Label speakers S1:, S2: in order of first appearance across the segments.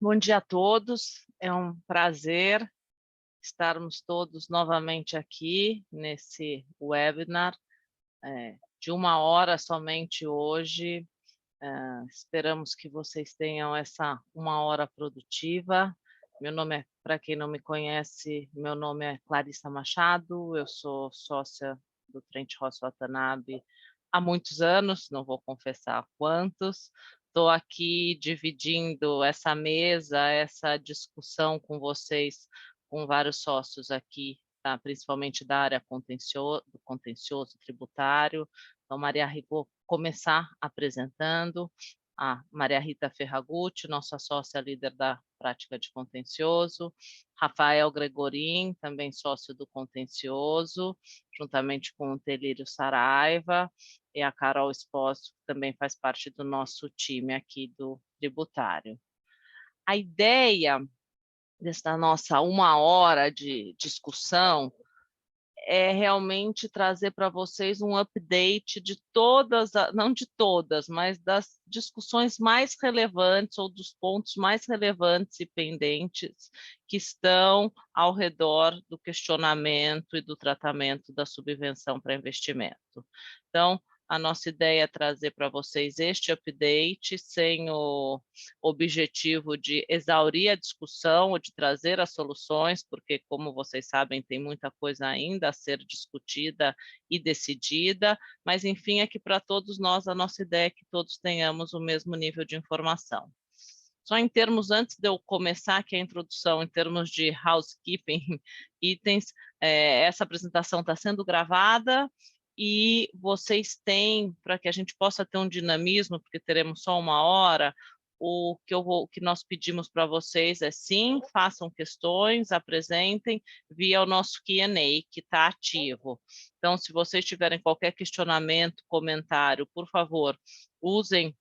S1: Bom dia a todos, é um prazer estarmos todos novamente aqui nesse webinar, de 1 hora somente hoje. Esperamos que vocês tenham essa 1 hora produtiva. Meu nome é, para quem não me conhece, meu nome é Clarissa Machado, eu sou sócia do Trent Ross Watanabe há muitos anos, não vou confessar quantos. Estou aqui dividindo essa mesa, essa discussão com vocês, com vários sócios aqui, tá? Principalmente da área do contencioso tributário. Então, Maria Rita, vou começar apresentando a Maria Rita Ferragutti, nossa sócia líder da prática de contencioso, Rafael Gregorin, também sócio do contencioso, juntamente com o Telírio Saraiva, e a Carol Espósito, que também faz parte do nosso time aqui do tributário. A ideia desta nossa 1 hora de discussão é realmente trazer para vocês um update de todas, não de todas, mas das discussões mais relevantes ou dos pontos mais relevantes e pendentes que estão ao redor do questionamento e do tratamento da subvenção para investimento. Então, a nossa ideia é trazer para vocês este update sem o objetivo de exaurir a discussão ou de trazer as soluções, porque, como vocês sabem, tem muita coisa ainda a ser discutida e decidida, mas, enfim, é que para todos nós, a nossa ideia é que todos tenhamos o mesmo nível de informação. Só em termos, antes de eu começar aqui a introdução, em termos de housekeeping itens, essa apresentação está sendo gravada, e vocês têm, para que a gente possa ter um dinamismo, porque teremos só 1 hora, o que nós pedimos para vocês é sim, façam questões, apresentem via o nosso Q&A, que está ativo. Então, se vocês tiverem qualquer questionamento, comentário, por favor, usem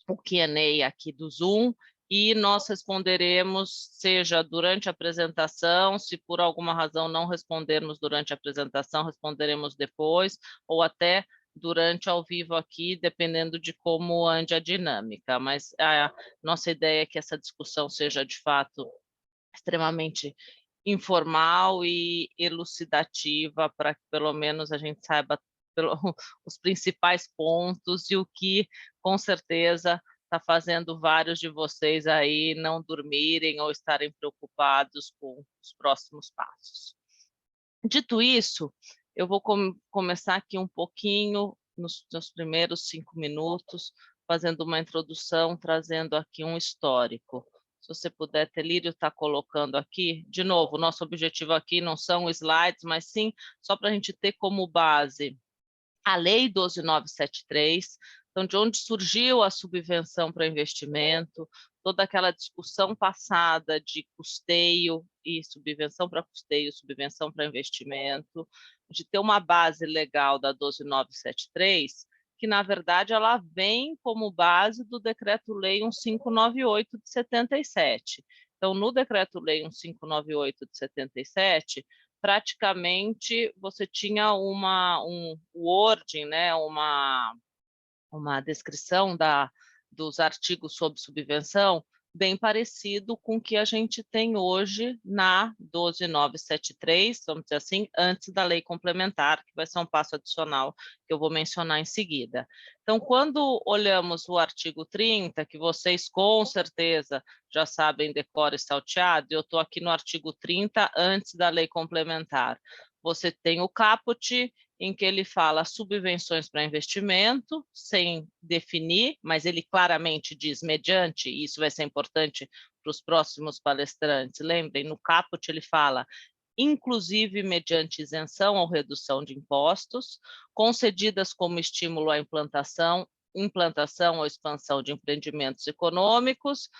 S1: o Q&A aqui do Zoom, e nós responderemos, seja durante a apresentação, se por alguma razão não respondermos durante a apresentação, responderemos depois, ou até durante ao vivo aqui, dependendo de como ande a dinâmica. Mas a nossa ideia é que essa discussão seja, de fato, extremamente informal e elucidativa, para que pelo menos a gente saiba os principais pontos e o que, com certeza, está fazendo vários de vocês aí não dormirem ou estarem preocupados com os próximos passos. Dito isso, eu vou começar aqui um pouquinho, nos primeiros 5 minutos, fazendo uma introdução, trazendo aqui um histórico. Se você puder, Telírio está colocando aqui, de novo, nosso objetivo aqui não são slides, mas sim só para a gente ter como base a Lei 12.973, então, de onde surgiu a subvenção para investimento, toda aquela discussão passada de custeio e subvenção para custeio, subvenção para investimento, de ter uma base legal da 12.973, que, na verdade, ela vem como base do Decreto-Lei 1598 de 77. Então, no Decreto-Lei 1598 de 77, praticamente você tinha um wording, né, uma descrição dos artigos sobre subvenção bem parecido com o que a gente tem hoje na 12.973, vamos dizer assim, antes da lei complementar, que vai ser um passo adicional que eu vou mencionar em seguida. Então, quando olhamos o artigo 30, que vocês com certeza já sabem decora e salteado, eu estou aqui no artigo 30, antes da lei complementar. Você tem o caput, em que ele fala subvenções para investimento, sem definir, mas ele claramente diz mediante, e isso vai ser importante para os próximos palestrantes. Lembrem, no caput ele fala inclusive mediante isenção ou redução de impostos, concedidas como estímulo à implantação ou expansão de empreendimentos econômicos,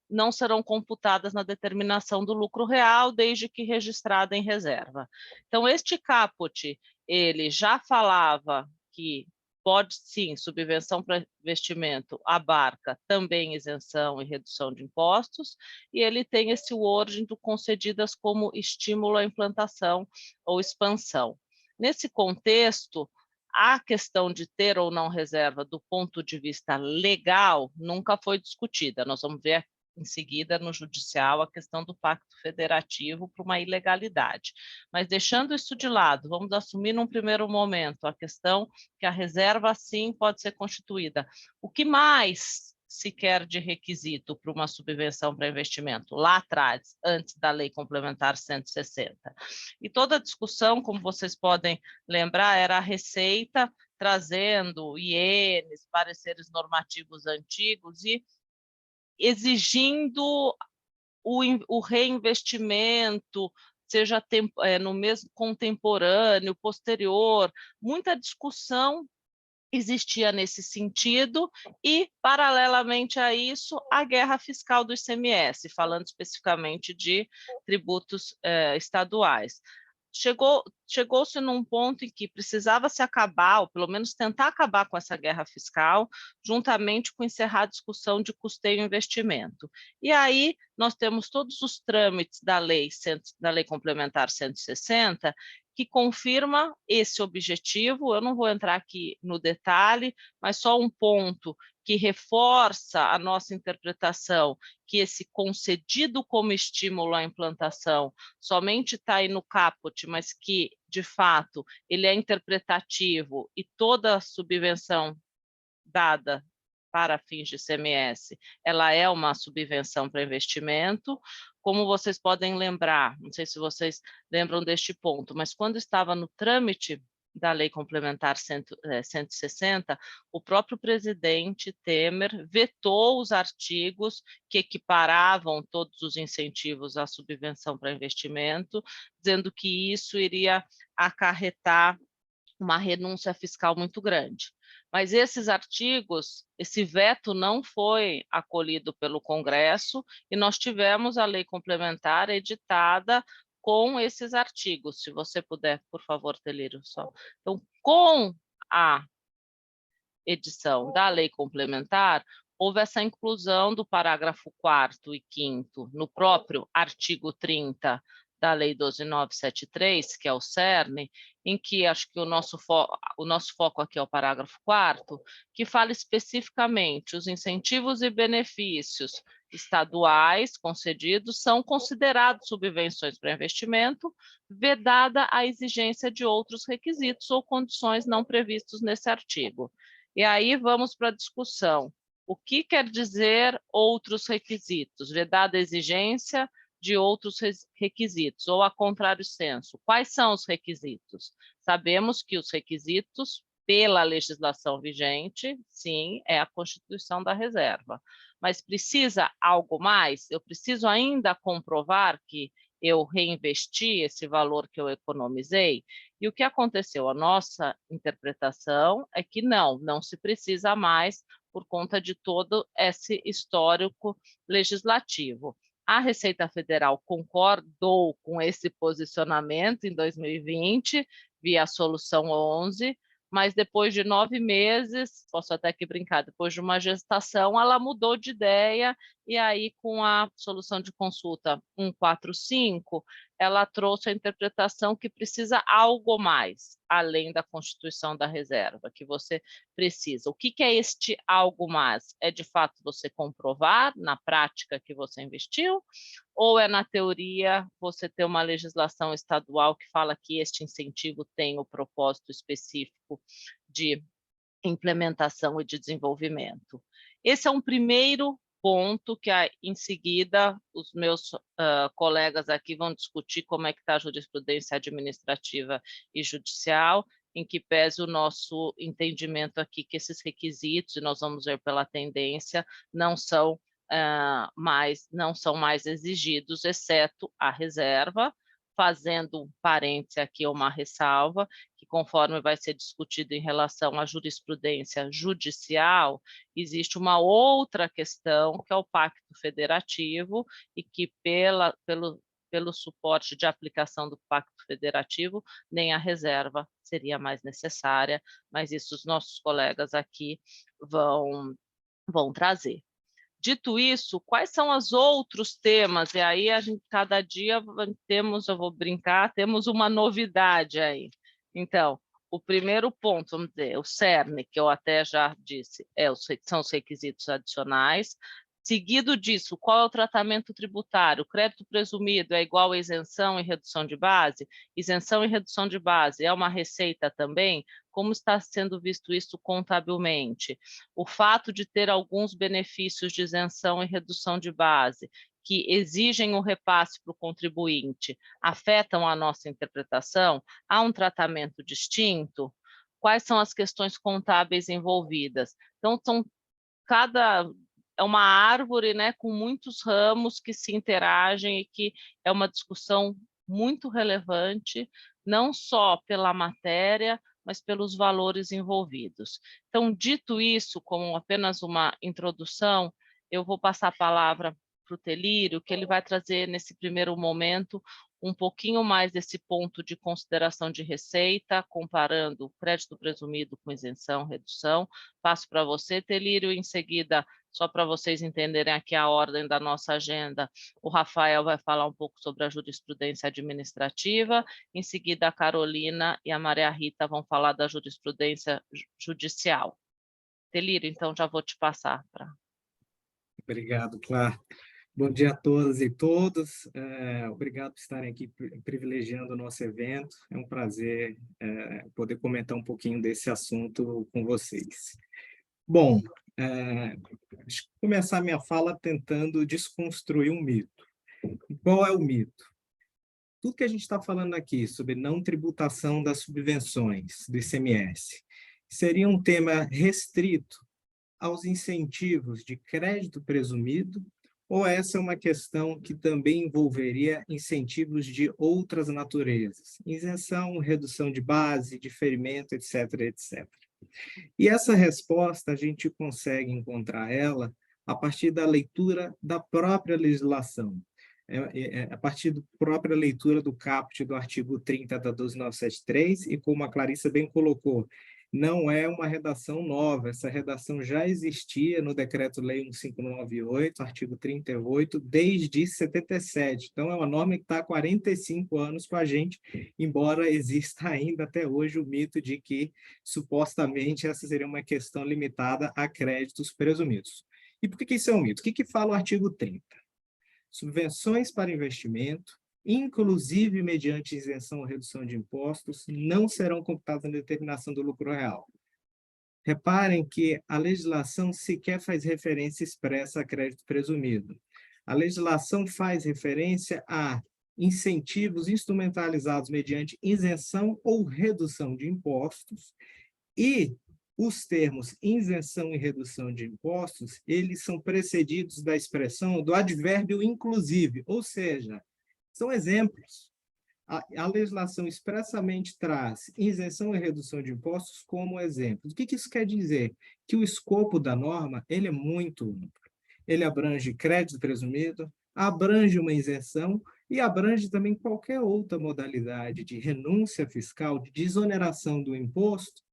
S1: não serão computadas na determinação do lucro real, desde que registrada em reserva. Então, este caput, ele já falava que pode sim, subvenção para investimento abarca também isenção e redução de impostos, e ele tem esse wording do concedidas como estímulo à implantação ou expansão. Nesse contexto, a questão de ter ou não reserva do ponto de vista legal nunca foi discutida. Nós vamos ver em seguida, no judicial, a questão do pacto federativo para uma ilegalidade. Mas deixando isso de lado, vamos assumir num primeiro momento a questão que a reserva, sim, pode ser constituída. O que mais se quer de requisito para uma subvenção para investimento? Lá atrás, antes da Lei Complementar 160. E toda a discussão, como vocês podem lembrar, era a Receita trazendo ienes, pareceres normativos antigos e exigindo o reinvestimento, seja no mesmo contemporâneo, posterior, muita discussão existia nesse sentido e, paralelamente a isso, a guerra fiscal do ICMS, falando especificamente de tributos estaduais. Chegou-se num ponto em que precisava se acabar, ou pelo menos tentar acabar com essa guerra fiscal, juntamente com encerrar a discussão de custeio e investimento. E aí nós temos todos os trâmites da lei complementar 160, que confirma esse objetivo. Eu não vou entrar aqui no detalhe, mas só um ponto que reforça a nossa interpretação, que esse concedido como estímulo à implantação somente está aí no caput, mas que, de fato, ele é interpretativo e toda a subvenção dada para fins de ICMS, ela é uma subvenção para investimento. Como vocês podem lembrar, não sei se vocês lembram deste ponto, mas quando estava no trâmite da Lei Complementar 160, o próprio presidente Temer vetou os artigos que equiparavam todos os incentivos à subvenção para investimento, dizendo que isso iria acarretar uma renúncia fiscal muito grande. Mas esses artigos, esse veto não foi acolhido pelo Congresso e nós tivemos a lei complementar editada com esses artigos. Se você puder, por favor, Telírio, só. Então, com a edição da lei complementar, houve essa inclusão do parágrafo 4º e 5º no próprio artigo 30 da Lei 12.973, que é o cerne, em que acho que o nosso foco aqui é o parágrafo 4º, que fala especificamente os incentivos e benefícios estaduais concedidos são considerados subvenções para investimento, vedada a exigência de outros requisitos ou condições não previstos nesse artigo. E aí vamos para a discussão. O que quer dizer outros requisitos? Vedada a exigência de outros requisitos, ou a contrário senso. Quais são os requisitos? Sabemos que os requisitos, pela legislação vigente, sim, é a constituição da reserva. Mas precisa algo mais? Eu preciso ainda comprovar que eu reinvesti esse valor que eu economizei? E o que aconteceu? A nossa interpretação é que não se precisa mais por conta de todo esse histórico legislativo. A Receita Federal concordou com esse posicionamento em 2020, via a Solução 11, mas depois de 9 meses, posso até que brincar, depois de uma gestação, ela mudou de ideia, e aí com a solução de consulta 145, ela trouxe a interpretação que precisa algo mais, além da constituição da reserva, que você precisa. O que é este algo mais? É de fato você comprovar na prática que você investiu? Ou é na teoria você ter uma legislação estadual que fala que este incentivo tem o propósito específico de implementação e de desenvolvimento? Esse é um primeiro ponto que, em seguida, os meus colegas aqui vão discutir como é que está a jurisprudência administrativa e judicial, em que pese o nosso entendimento aqui que esses requisitos, e nós vamos ver pela tendência, não são mais exigidos, exceto a reserva, fazendo um parêntese aqui, uma ressalva, que conforme vai ser discutido em relação à jurisprudência judicial, existe uma outra questão, que é o pacto federativo, e que pelo suporte de aplicação do pacto federativo, nem a reserva seria mais necessária, mas isso os nossos colegas aqui vão trazer. Dito isso, quais são os outros temas? E aí, cada dia eu vou brincar, temos uma novidade aí. Então, o primeiro ponto, vamos dizer, o cerne, que eu até já disse, são os requisitos adicionais. Seguido disso, qual é o tratamento tributário? O crédito presumido é igual a isenção e redução de base? Isenção e redução de base é uma receita também? Como está sendo visto isso contabilmente? O fato de ter alguns benefícios de isenção e redução de base que exigem o repasse para o contribuinte afetam a nossa interpretação? Há um tratamento distinto? Quais são as questões contábeis envolvidas? Então, é uma árvore, né, com muitos ramos que se interagem e que é uma discussão muito relevante, não só pela matéria, mas pelos valores envolvidos. Então, dito isso, como apenas uma introdução, eu vou passar a palavra para o Telírio, que ele vai trazer, nesse primeiro momento, um pouquinho mais desse ponto de consideração de receita, comparando o crédito presumido com isenção, redução. Passo para você, Telírio, em seguida, só para vocês entenderem aqui a ordem da nossa agenda, o Rafael vai falar um pouco sobre a jurisprudência administrativa, em seguida a Carolina e a Maria Rita vão falar da jurisprudência judicial. Telírio, então já vou te passar para...
S2: Obrigado, Clara. Bom dia a todas e todos. Obrigado por estarem aqui privilegiando o nosso evento. É um prazer poder comentar um pouquinho desse assunto com vocês. Bom, deixa eu começar minha fala tentando desconstruir um mito. Qual é o mito? Tudo que a gente está falando aqui sobre não tributação das subvenções do ICMS seria um tema restrito aos incentivos de crédito presumido, ou essa é uma questão que também envolveria incentivos de outras naturezas, isenção, redução de base, diferimento, etc., etc. E essa resposta a gente consegue encontrar ela a partir da leitura da própria legislação, a partir da própria leitura do caput do artigo 30 da 12973, e como a Clarissa bem colocou, não é uma redação nova, essa redação já existia no Decreto-Lei 1598, artigo 38, desde 77. Então, é uma norma que está há 45 anos com a gente, embora exista ainda até hoje o mito de que, supostamente, essa seria uma questão limitada a créditos presumidos. E por que isso é um mito? O que fala o artigo 30? Subvenções para investimento, inclusive mediante isenção ou redução de impostos, não serão computadas na determinação do lucro real. Reparem que a legislação sequer faz referência expressa a crédito presumido. A legislação faz referência a incentivos instrumentalizados mediante isenção ou redução de impostos, e os termos isenção e redução de impostos, eles são precedidos da expressão do advérbio inclusive, ou seja, são exemplos. A legislação expressamente traz isenção e redução de impostos como exemplos. O que isso quer dizer? Que o escopo da norma ele é muito amplo. Ele abrange crédito presumido, abrange uma isenção e abrange também qualquer outra modalidade de renúncia fiscal, de desoneração do imposto,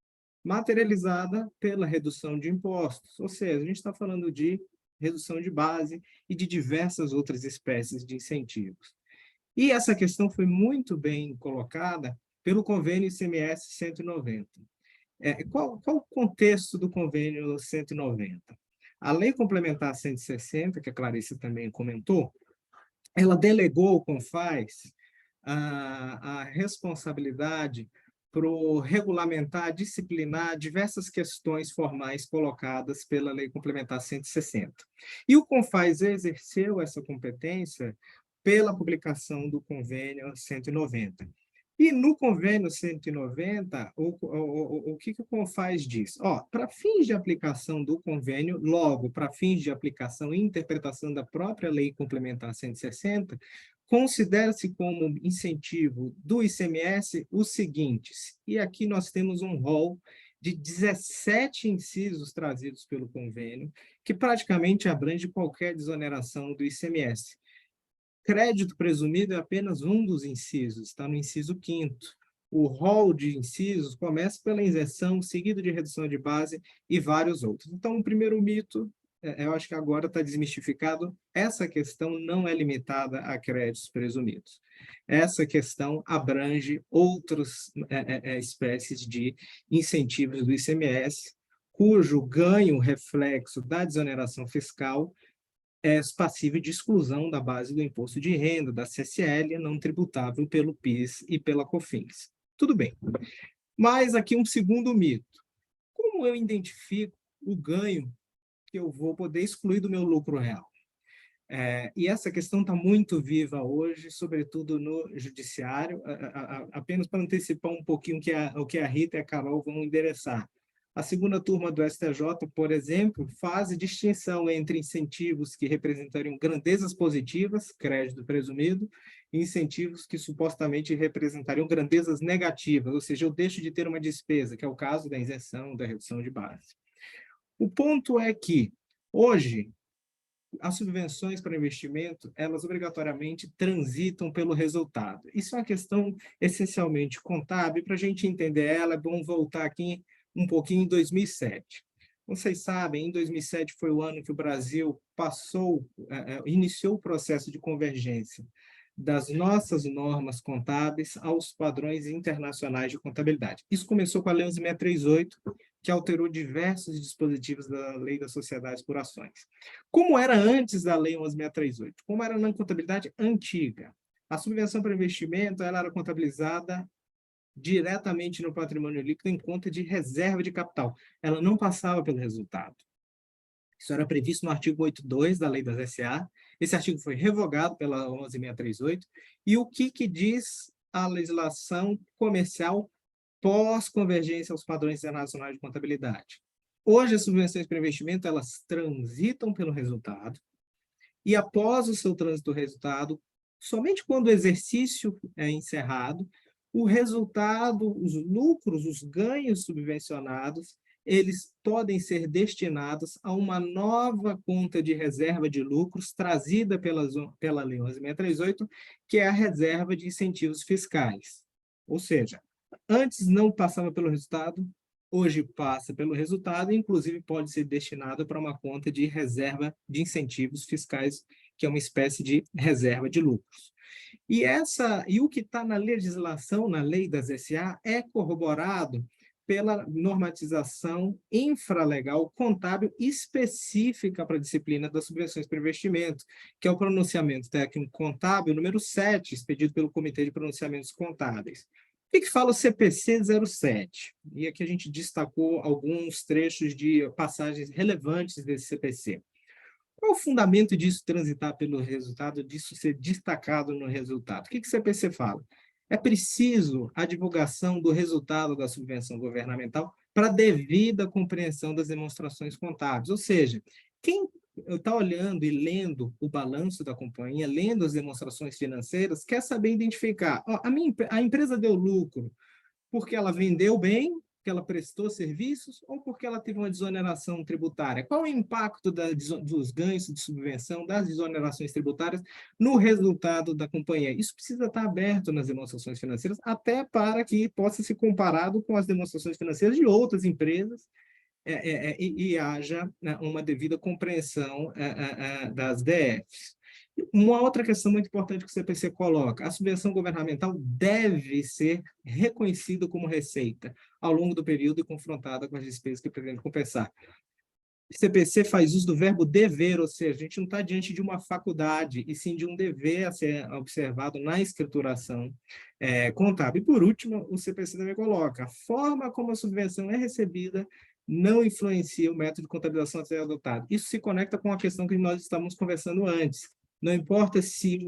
S2: materializada pela redução de impostos. Ou seja, a gente está falando de redução de base e de diversas outras espécies de incentivos. E essa questão foi muito bem colocada pelo convênio ICMS 190. Qual o contexto do convênio 190? A Lei Complementar 160, que a Clarice também comentou, ela delegou ao CONFAZ a responsabilidade para regulamentar, disciplinar diversas questões formais colocadas pela Lei Complementar 160. E o CONFAZ exerceu essa competência pela publicação do convênio 190. E no convênio 190, o que o CONFAZ diz? Para fins de aplicação do convênio, logo, para fins de aplicação e interpretação da própria Lei Complementar 160, considera-se como incentivo do ICMS os seguintes, e aqui nós temos um rol de 17 incisos trazidos pelo convênio, que praticamente abrange qualquer desoneração do ICMS. Crédito presumido é apenas um dos incisos, está no inciso 5º. O rol de incisos começa pela isenção, seguido de redução de base e vários outros. Então, o primeiro mito, eu acho que agora está desmistificado, essa questão não é limitada a créditos presumidos. Essa questão abrange outras espécies de incentivos do ICMS, cujo ganho reflexo da desoneração fiscal é passível de exclusão da base do imposto de renda, da CSL, não tributável pelo PIS e pela COFINS. Tudo bem. Mas aqui um segundo mito. Como eu identifico o ganho que eu vou poder excluir do meu lucro real? E essa questão está muito viva hoje, sobretudo no judiciário, apenas para antecipar um pouquinho o que a Rita e a Carol vão endereçar. A segunda turma do STJ, por exemplo, faz distinção entre incentivos que representariam grandezas positivas, crédito presumido, e incentivos que supostamente representariam grandezas negativas, ou seja, eu deixo de ter uma despesa, que é o caso da isenção, da redução de base. O ponto é que, hoje, as subvenções para investimento, elas obrigatoriamente transitam pelo resultado. Isso é uma questão essencialmente contábil. Para a gente entender ela, é bom voltar aqui um pouquinho em 2007. Vocês sabem, em 2007 foi o ano que o Brasil iniciou o processo de convergência das nossas normas contábeis aos padrões internacionais de contabilidade. Isso começou com a Lei 11.638, que alterou diversos dispositivos da Lei das Sociedades por Ações. Como era antes da Lei 11.638? Como era na contabilidade antiga? A subvenção para investimento ela era contabilizada diretamente no patrimônio líquido em conta de reserva de capital. Ela não passava pelo resultado. Isso era previsto no artigo 8.2 da Lei das SA. Esse artigo foi revogado pela 11.638. E o que diz a legislação comercial pós-convergência aos padrões internacionais de contabilidade? Hoje, as subvenções para investimento, elas transitam pelo resultado, e após o seu trânsito do resultado, somente quando o exercício é encerrado, o resultado, os lucros, os ganhos subvencionados, eles podem ser destinados a uma nova conta de reserva de lucros trazida pela Lei 11.638, que é a reserva de incentivos fiscais. Ou seja, antes não passava pelo resultado, hoje passa pelo resultado, e inclusive pode ser destinado para uma conta de reserva de incentivos fiscais, que é uma espécie de reserva de lucros. E o que está na legislação, na lei das SA, é corroborado pela normatização infralegal contábil específica para a disciplina das subvenções para investimento, que é o pronunciamento técnico contábil número 7, expedido pelo Comitê de Pronunciamentos Contábeis. O que fala o CPC 07? E aqui a gente destacou alguns trechos de passagens relevantes desse CPC. Qual é o fundamento disso transitar pelo resultado, disso ser destacado no resultado? O que o CPC fala? É preciso a divulgação do resultado da subvenção governamental para devida compreensão das demonstrações contábeis. Ou seja, quem está olhando e lendo o balanço da companhia, lendo as demonstrações financeiras, quer saber identificar, a empresa deu lucro porque ela vendeu bem, porque ela prestou serviços, ou porque ela teve uma desoneração tributária? Qual o impacto dos ganhos de subvenção, das desonerações tributárias, no resultado da companhia? Isso precisa estar aberto nas demonstrações financeiras, até para que possa ser comparado com as demonstrações financeiras de outras empresas, e haja, né, uma devida compreensão das DFs. Uma outra questão muito importante que o CPC coloca: a subvenção governamental deve ser reconhecida como receita ao longo do período e confrontada com as despesas que pretende compensar. O CPC faz uso do verbo dever, ou seja, a gente não está diante de uma faculdade, e sim de um dever a ser observado na escrituração contábil. E, por último, o CPC também coloca: a forma como a subvenção é recebida não influencia o método de contabilização a ser adotado. Isso se conecta com a questão que nós estávamos conversando antes. Não importa se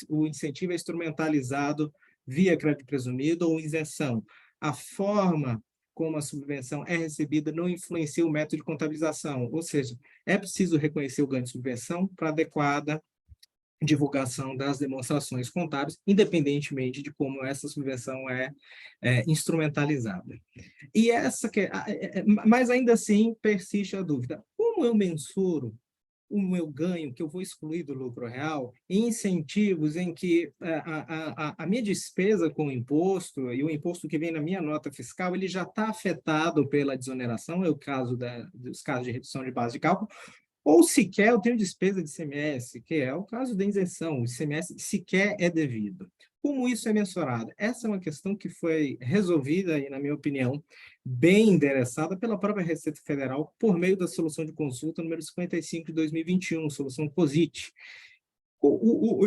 S2: o incentivo é instrumentalizado via crédito presumido ou isenção. A forma como a subvenção é recebida não influencia o método de contabilização, ou seja, é preciso reconhecer o ganho de subvenção para adequada divulgação das demonstrações contábeis, independentemente de como essa subvenção é instrumentalizada. Mas ainda assim persiste a dúvida: como eu mensuro o meu ganho, que eu vou excluir do lucro real, em incentivos em que a minha despesa com o imposto, e o imposto que vem na minha nota fiscal, ele já está afetado pela desoneração, é o caso dos casos de redução de base de cálculo, ou sequer eu tenho despesa de ICMS, que é o caso da isenção, o ICMS sequer é devido. Como isso é mensurado? Essa é uma questão que foi resolvida, na minha opinião, bem endereçada pela própria Receita Federal por meio da solução de consulta número 55 de 2021, solução POSIT.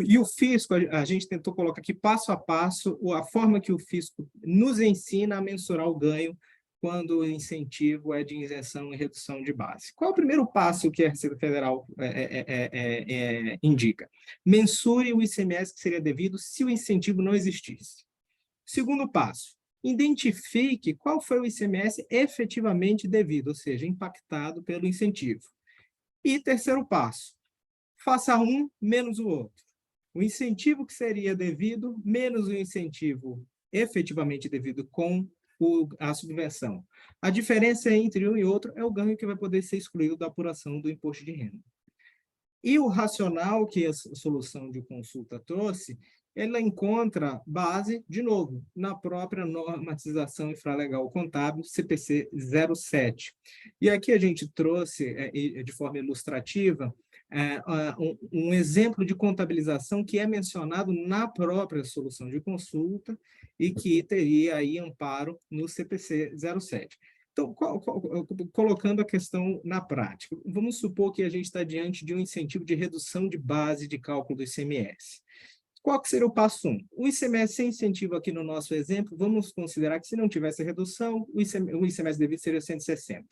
S2: E o fisco, a gente tentou colocar aqui passo a passo a forma que o fisco nos ensina a mensurar o ganho quando o incentivo é de isenção e redução de base. Qual é o primeiro passo que a Receita Federal indica? Mensure o ICMS que seria devido se o incentivo não existisse. Segundo passo, identifique qual foi o ICMS efetivamente devido, ou seja, impactado pelo incentivo. E terceiro passo, faça um menos o outro. O incentivo que seria devido menos o incentivo efetivamente devido com a subvenção. A diferença entre um e outro é o ganho que vai poder ser excluído da apuração do imposto de renda. E o racional que a solução de consulta trouxe, ela encontra base, de novo, na própria normatização infralegal contábil CPC 07. E aqui a gente trouxe, de forma ilustrativa, um exemplo de contabilização que é mencionado na própria solução de consulta e que teria aí amparo no CPC 07. Então, colocando a questão na prática, vamos supor que a gente está diante de um incentivo de redução de base de cálculo do ICMS. Qual que seria o passo 1? O ICMS sem incentivo aqui no nosso exemplo, vamos considerar que se não tivesse redução, o ICMS devido seria 160.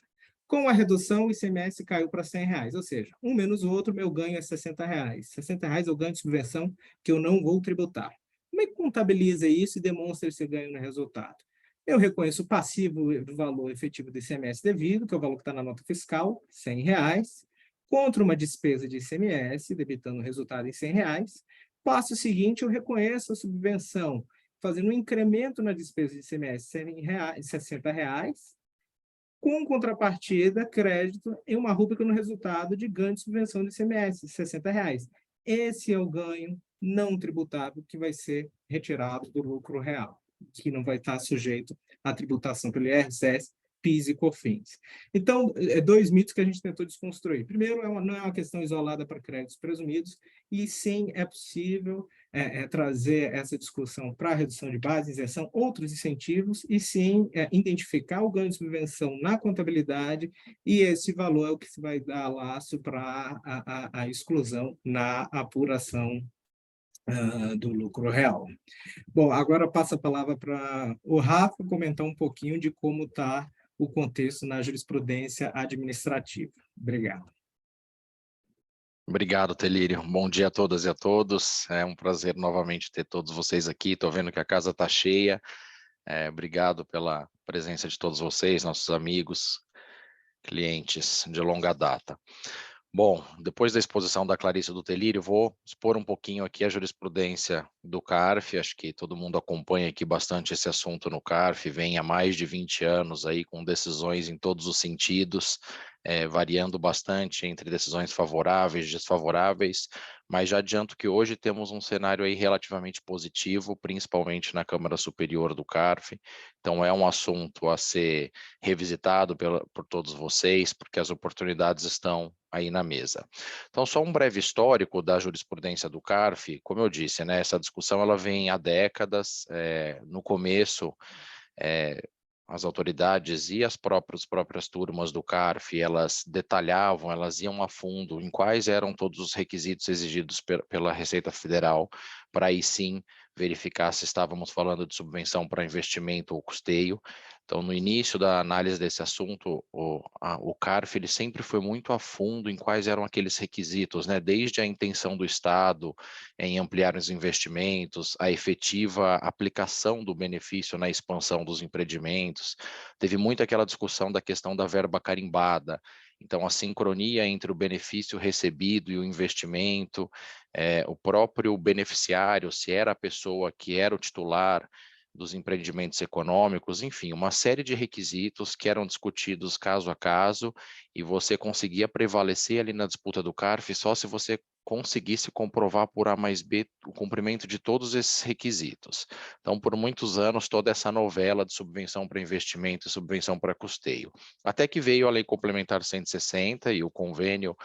S2: Com a redução, o ICMS caiu para R$100, ou seja, um menos o outro, meu ganho é R$60. R$60 eu ganho de subvenção que eu não vou tributar. Como é que contabiliza isso e demonstra esse ganho no resultado? Eu reconheço o passivo do valor efetivo do ICMS devido, que é o valor que está na nota fiscal, R$100, contra uma despesa de ICMS, debitando o resultado em R$100. Passo seguinte, eu reconheço a subvenção, fazendo um incremento na despesa de ICMS de R$60, com contrapartida, crédito em uma rúbrica no resultado de ganho de subvenção de ICMS, de R$60. Esse é o ganho não tributável que vai ser retirado do lucro real, que não vai estar sujeito à tributação pelo IRCS, PIS e COFINS. Então, dois mitos que a gente tentou desconstruir. Primeiro, não é uma questão isolada para créditos presumidos, e sim, é possível trazer essa discussão para a redução de base, isenção, outros incentivos, e sim, identificar o ganho de subvenção na contabilidade, e esse valor é o que se vai dar laço para a exclusão na apuração do lucro real. Bom, agora passo a palavra para o Rafa comentar um pouquinho de como está o contexto na jurisprudência administrativa. Obrigado.
S3: Obrigado, Telírio. Bom dia a todas e a todos. É um prazer novamente ter todos vocês aqui. Estou vendo que a casa está cheia. Obrigado pela presença de todos vocês, nossos amigos, clientes de longa data. Bom, depois da exposição da Clarice e do Telírio, vou expor um pouquinho aqui a jurisprudência do CARF. Acho que todo mundo acompanha aqui bastante esse assunto no CARF, vem há mais de 20 anos aí com decisões em todos os sentidos, variando bastante entre decisões favoráveis e desfavoráveis, mas já adianto que hoje temos um cenário aí relativamente positivo, principalmente na Câmara Superior do CARF. Então é um assunto a ser revisitado por todos vocês, porque as oportunidades estão aí na mesa. Então, só um breve histórico da jurisprudência do CARF. Como eu disse, né, essa discussão ela vem há décadas. No começo, as autoridades e as próprias turmas do CARF, elas detalhavam, elas iam a fundo em quais eram todos os requisitos exigidos pela Receita Federal, para aí sim verificar se estávamos falando de subvenção para investimento ou custeio. Então, no início da análise desse assunto, o CARF ele sempre foi muito a fundo em quais eram aqueles requisitos, né? Desde a intenção do Estado em ampliar os investimentos, a efetiva aplicação do benefício na expansão dos empreendimentos. Teve muito aquela discussão da questão da verba carimbada. Então, a sincronia entre o benefício recebido e o investimento, o próprio beneficiário, se era a pessoa que era o titular dos empreendimentos econômicos, enfim, uma série de requisitos que eram discutidos caso a caso, e você conseguia prevalecer ali na disputa do CARF só se você conseguisse comprovar por A mais B o cumprimento de todos esses requisitos. Então, por muitos anos, toda essa novela de subvenção para investimento e subvenção para custeio. Até que veio a Lei Complementar 160 e o convênio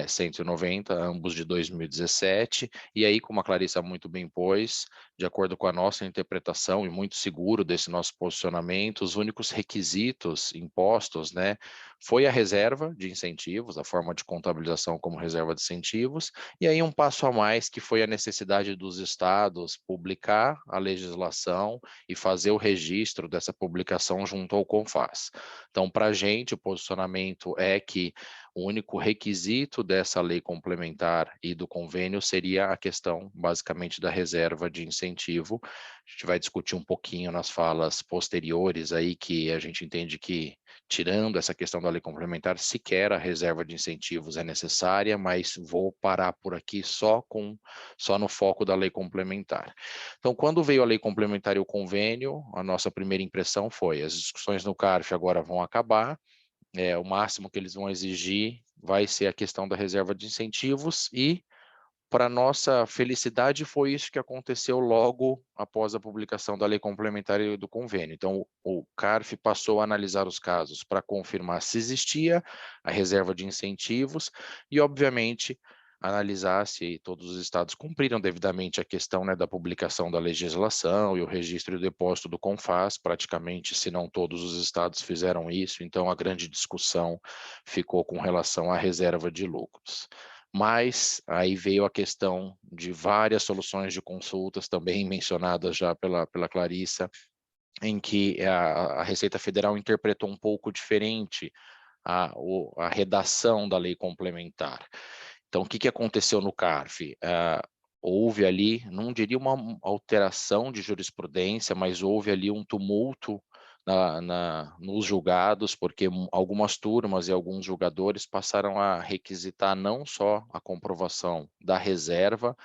S3: 190, ambos de 2017, e aí, como a Clarissa muito bem pôs, de acordo com a nossa interpretação e muito seguro desse nosso posicionamento, os únicos requisitos impostos, né, foi a reserva de incentivos, a forma de contabilização como reserva de incentivos, e aí um passo a mais que foi a necessidade dos estados publicar a legislação e fazer o registro dessa publicação junto ao CONFAS. Então, para a gente, o posicionamento é que o único requisito dessa lei complementar e do convênio seria a questão, basicamente, da reserva de incentivo. A gente vai discutir um pouquinho nas falas posteriores aí, que a gente entende que, tirando essa questão da lei complementar, sequer a reserva de incentivos é necessária, mas vou parar por aqui só no foco da lei complementar. Então, quando veio a lei complementar e o convênio, a nossa primeira impressão foi: as discussões no CARF agora vão acabar, o máximo que eles vão exigir vai ser a questão da reserva de incentivos e, para nossa felicidade, foi isso que aconteceu logo após a publicação da lei complementar e do convênio. Então, o CARF passou a analisar os casos para confirmar se existia a reserva de incentivos e, obviamente, analisar se todos os estados cumpriram devidamente a questão, né, da publicação da legislação e o registro e o depósito do CONFAS. Praticamente, se não todos os estados fizeram isso, então a grande discussão ficou com relação à reserva de lucros. Mas aí veio a questão de várias soluções de consultas, também mencionadas já pela Clarissa, em que a Receita Federal interpretou um pouco diferente a redação da lei complementar. Então, o que aconteceu no CARF? Houve ali, não diria uma alteração de jurisprudência, mas houve ali um tumulto nos julgados, porque algumas turmas e alguns julgadores passaram a requisitar não só a comprovação da reserva,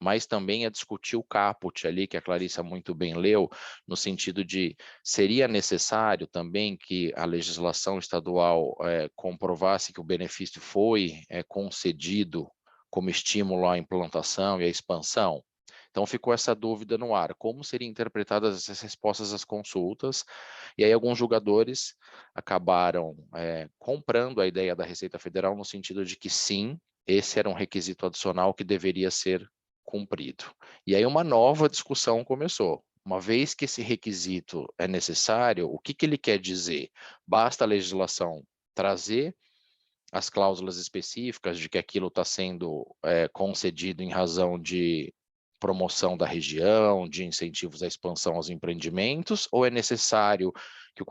S3: mas também a discutir o caput ali, que a Clarissa muito bem leu, no sentido de seria necessário também que a legislação estadual comprovasse que o benefício foi concedido como estímulo à implantação e à expansão. Então ficou essa dúvida no ar, como seriam interpretadas essas respostas às consultas, e aí alguns julgadores acabaram comprando a ideia da Receita Federal no sentido de que sim, esse era um requisito adicional que deveria ser cumprido. E aí uma nova discussão começou. Uma vez que esse requisito é necessário, o que ele quer dizer? Basta a legislação trazer as cláusulas específicas de que aquilo está sendo concedido em razão de promoção da região, de incentivos à expansão aos empreendimentos, ou é necessário que o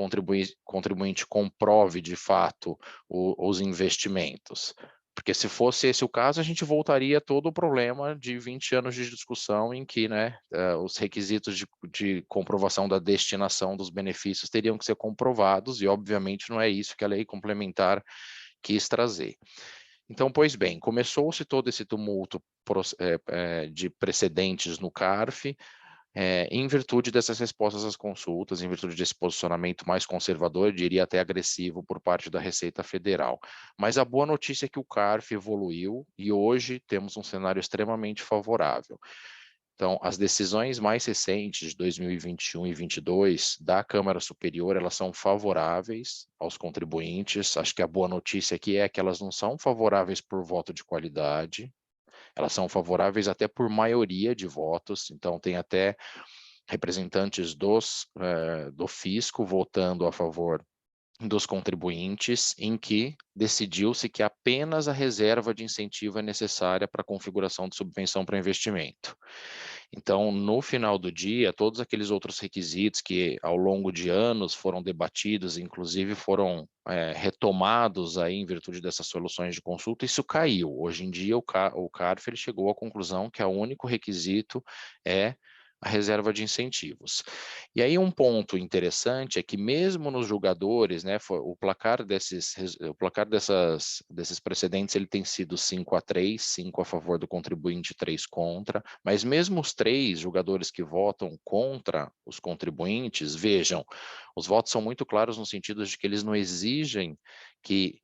S3: contribuinte comprove de fato os investimentos? Porque se fosse esse o caso, a gente voltaria a todo o problema de 20 anos de discussão em que, né, os requisitos de comprovação da destinação dos benefícios teriam que ser comprovados, e obviamente não é isso que a lei complementar quis trazer. Então, pois bem, começou-se todo esse tumulto de precedentes no CARF, em virtude dessas respostas às consultas, em virtude desse posicionamento mais conservador, diria até agressivo, por parte da Receita Federal. Mas a boa notícia é que o CARF evoluiu e hoje temos um cenário extremamente favorável. Então, as decisões mais recentes de 2021 e 2022 da Câmara Superior, elas são favoráveis aos contribuintes. Acho que a boa notícia aqui é que elas não são favoráveis por voto de qualidade, elas são favoráveis até por maioria de votos. Então, tem até representantes do fisco votando a favor dos contribuintes, em que decidiu-se que apenas a reserva de incentivo é necessária para a configuração de subvenção para investimento. Então, no final do dia, todos aqueles outros requisitos que ao longo de anos foram debatidos, inclusive foram retomados aí em virtude dessas soluções de consulta, isso caiu. Hoje em dia, o CARF ele chegou à conclusão que o único requisito é a reserva de incentivos. E aí um ponto interessante é que mesmo nos julgadores, né, o placar desses precedentes ele tem sido 5-3, 5 a favor do contribuinte, 3 contra, mas mesmo os 3 julgadores que votam contra os contribuintes, vejam, os votos são muito claros no sentido de que eles não exigem que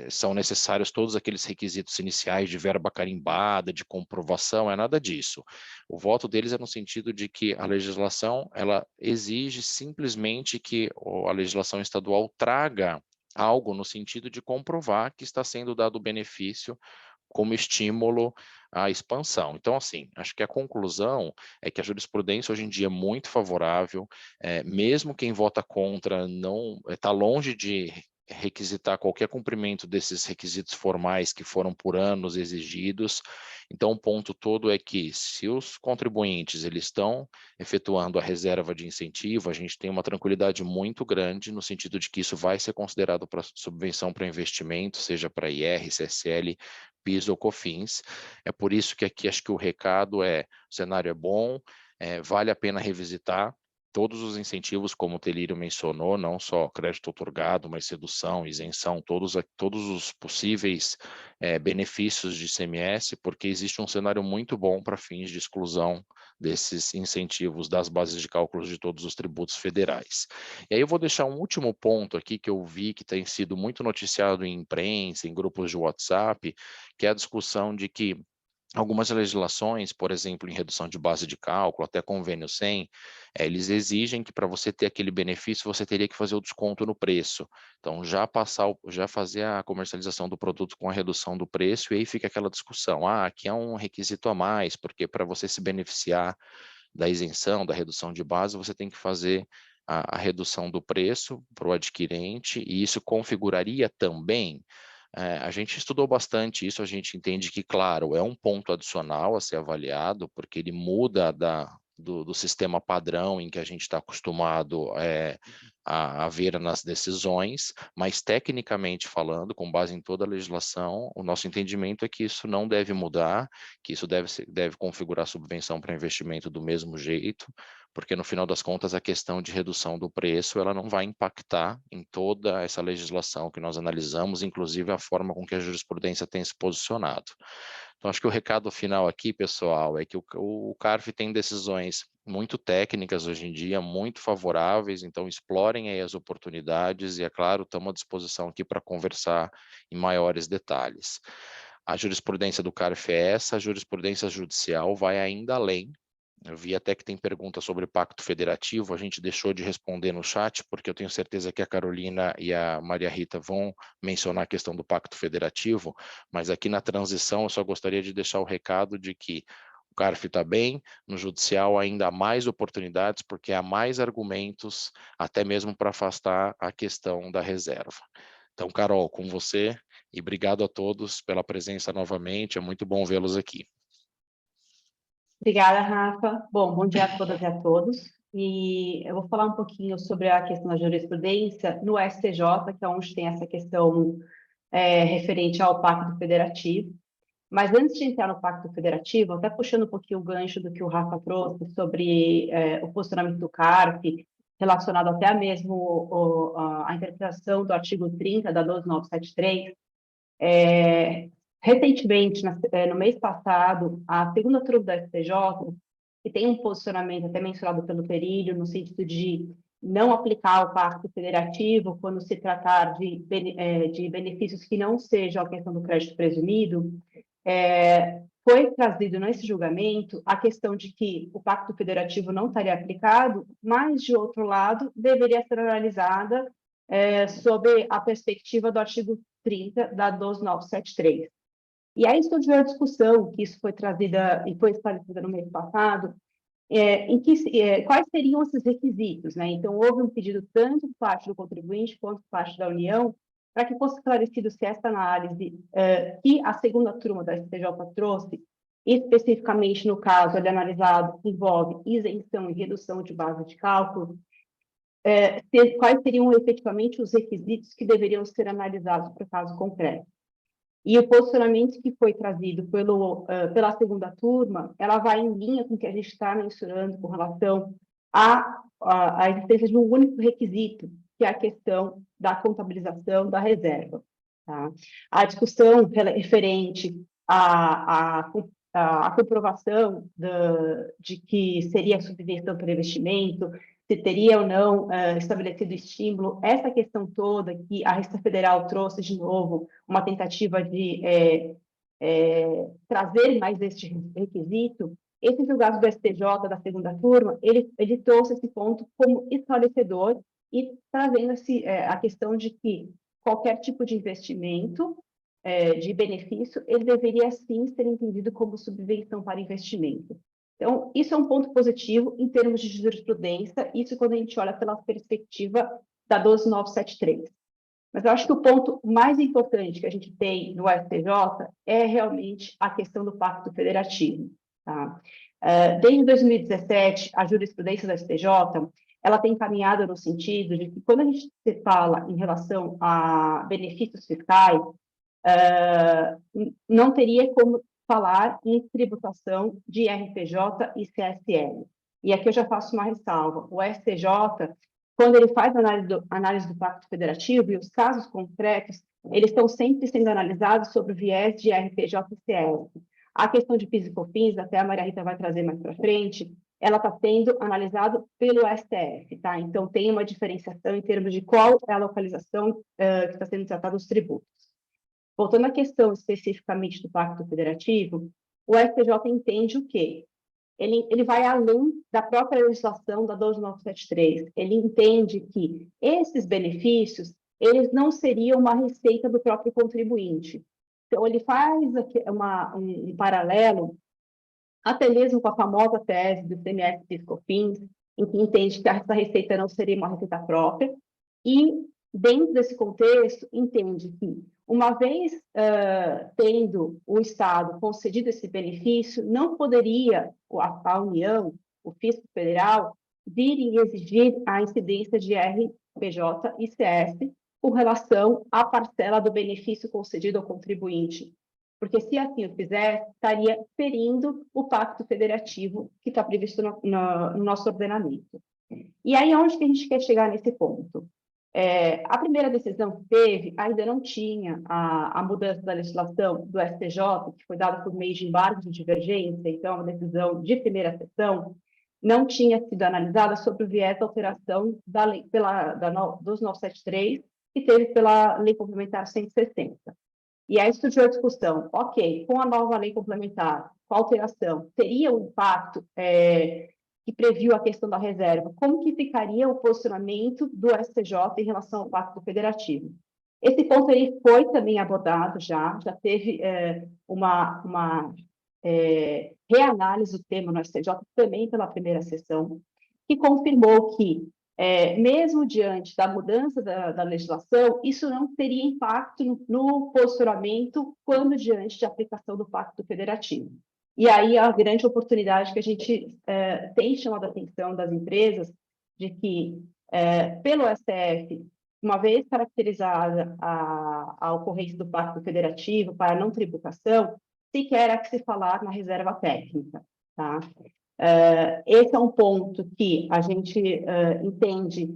S3: são necessários todos aqueles requisitos iniciais de verba carimbada, de comprovação, é nada disso. O voto deles é no sentido de que a legislação, ela exige simplesmente que a legislação estadual traga algo no sentido de comprovar que está sendo dado benefício como estímulo à expansão. Então, assim, acho que a conclusão é que a jurisprudência hoje em dia é muito favorável, mesmo quem vota contra não está longe de requisitar qualquer cumprimento desses requisitos formais que foram por anos exigidos. Então, o ponto todo é que, se os contribuintes eles estão efetuando a reserva de incentivo, a gente tem uma tranquilidade muito grande no sentido de que isso vai ser considerado para subvenção para investimento, seja para IR, CSL, PIS ou COFINS. É por isso que aqui acho que o recado é: o cenário é bom, vale a pena revisitar todos os incentivos, como o Telírio mencionou, não só crédito outorgado, mas redução, isenção, todos os possíveis benefícios de ICMS, porque existe um cenário muito bom para fins de exclusão desses incentivos das bases de cálculo de todos os tributos federais. E aí eu vou deixar um último ponto aqui que eu vi que tem sido muito noticiado em imprensa, em grupos de WhatsApp, que é a discussão de que algumas legislações, por exemplo, em redução de base de cálculo, até convênio 100, eles exigem que para você ter aquele benefício, você teria que fazer o desconto no preço. Então, já fazer a comercialização do produto com a redução do preço, e aí fica aquela discussão, aqui é um requisito a mais, porque para você se beneficiar da isenção, da redução de base, você tem que fazer a redução do preço para o adquirente, e isso configuraria também. A gente estudou bastante isso, a gente entende que, claro, é um ponto adicional a ser avaliado, porque ele muda do sistema padrão em que a gente está acostumado a ver nas decisões, mas tecnicamente falando, com base em toda a legislação, o nosso entendimento é que isso não deve mudar, que isso deve configurar subvenção para investimento do mesmo jeito, porque no final das contas a questão de redução do preço ela não vai impactar em toda essa legislação que nós analisamos, inclusive a forma com que a jurisprudência tem se posicionado. Então, acho que o recado final aqui, pessoal, é que o CARF tem decisões muito técnicas hoje em dia, muito favoráveis, então explorem aí as oportunidades e, é claro, estamos à disposição aqui para conversar em maiores detalhes. A jurisprudência do CARF é essa, a jurisprudência judicial vai ainda além. Eu vi até que tem pergunta sobre pacto federativo, a gente deixou de responder no chat, porque eu tenho certeza que a Carolina e a Maria Rita vão mencionar a questão do pacto federativo, mas aqui na transição eu só gostaria de deixar o recado de que o CARF está bem, no judicial ainda há mais oportunidades, porque há mais argumentos, até mesmo para afastar a questão da reserva. Então, Carol, com você, e obrigado a todos pela presença novamente, é muito bom vê-los aqui.
S4: Obrigada, Rafa. Bom dia a todas e a todos. E eu vou falar um pouquinho sobre a questão da jurisprudência no STJ, que é onde tem essa questão referente ao Pacto Federativo. Mas antes de entrar no Pacto Federativo, até puxando um pouquinho o gancho do que o Rafa trouxe sobre o posicionamento do CARF, relacionado até mesmo a interpretação do artigo 30 da 12973, recentemente, no mês passado, a segunda turma da STJ, que tem um posicionamento até mencionado pelo Perillo, no sentido de não aplicar o Pacto Federativo quando se tratar de benefícios que não sejam a questão do crédito presumido, foi trazido nesse julgamento a questão de que o Pacto Federativo não estaria aplicado, mas, de outro lado, deveria ser analisada sob a perspectiva do artigo 30 da 12973. E aí surgiu a discussão, que isso foi trazida e foi esclarecida no mês passado, quais seriam esses requisitos, né? Então, houve um pedido tanto por parte do contribuinte quanto por parte da União, para que fosse esclarecido se essa análise que a segunda turma da STJ trouxe, especificamente no caso ali analisado, envolve isenção e redução de base de cálculo, quais seriam efetivamente os requisitos que deveriam ser analisados para o caso concreto. E o posicionamento que foi trazido pela segunda turma, ela vai em linha com o que a gente está mencionando com relação à existência de um único requisito, que é a questão da contabilização da reserva. Tá? A discussão referente à comprovação de que seria subvenção por investimento, se teria ou não estabelecido estímulo, essa questão toda que a Receita Federal trouxe de novo, uma tentativa de trazer mais este requisito, esse julgado do STJ da segunda turma, ele trouxe esse ponto como esclarecedor e trazendo a questão de que qualquer tipo de investimento, de benefício, ele deveria sim ser entendido como subvenção para investimento. Então, isso é um ponto positivo em termos de jurisprudência, isso quando a gente olha pela perspectiva da 12973. Mas eu acho que o ponto mais importante que a gente tem no STJ é realmente a questão do Pacto Federativo. Tá? Desde 2017, a jurisprudência da STJ ela tem caminhado no sentido de que, quando a gente fala em relação a benefícios fiscais, não teria como falar em tributação de RPJ e CSL. E aqui eu já faço uma ressalva. O STJ, quando ele faz análise do Pacto Federativo, e os casos concretos, eles estão sempre sendo analisados sobre o viés de RPJ e CSL. A questão de PIS e COFINS, até a Maria Rita vai trazer mais para frente, ela está sendo analisada pelo STF, tá? Então, tem uma diferenciação em termos de qual é a localização que está sendo tratada os tributos. Voltando à questão especificamente do Pacto Federativo, o STJ entende o quê? Ele vai além da própria legislação da 12973. Ele entende que esses benefícios, eles não seriam uma receita do próprio contribuinte. Então, ele faz aqui um paralelo, até mesmo com a famosa tese do CMS PIS/COFINS, em que entende que essa receita não seria uma receita própria, e, dentro desse contexto, entende que, uma vez tendo o Estado concedido esse benefício, não poderia a União, o Fisco Federal, vir e exigir a incidência de RPJ e CS com relação à parcela do benefício concedido ao contribuinte. Porque, se assim o fizer, estaria ferindo o Pacto Federativo que está previsto no nosso ordenamento. E aí, onde que a gente quer chegar nesse ponto? A primeira decisão que teve ainda não tinha a mudança da legislação do STJ, que foi dada por meio de embargo de divergência, então, a decisão de primeira sessão não tinha sido analisada sobre o viés da alteração da lei, da 12973, que teve pela Lei Complementar 160. E aí surgiu a discussão, ok, com a nova lei complementar, com a alteração, teria um impacto que previu a questão da reserva? Como que ficaria o posicionamento do STJ em relação ao Pacto Federativo? Esse ponto aí foi também abordado já teve uma reanálise do tema no STJ, também pela primeira sessão, que confirmou que, mesmo diante da mudança da legislação, isso não teria impacto no posicionamento quando diante de aplicação do Pacto Federativo. E aí a grande oportunidade que a gente tem chamado a atenção das empresas, de que, pelo STF, uma vez caracterizada a ocorrência do Pacto Federativo para não tributação, sequer há que se falar na reserva técnica, tá? Esse é um ponto que a gente entende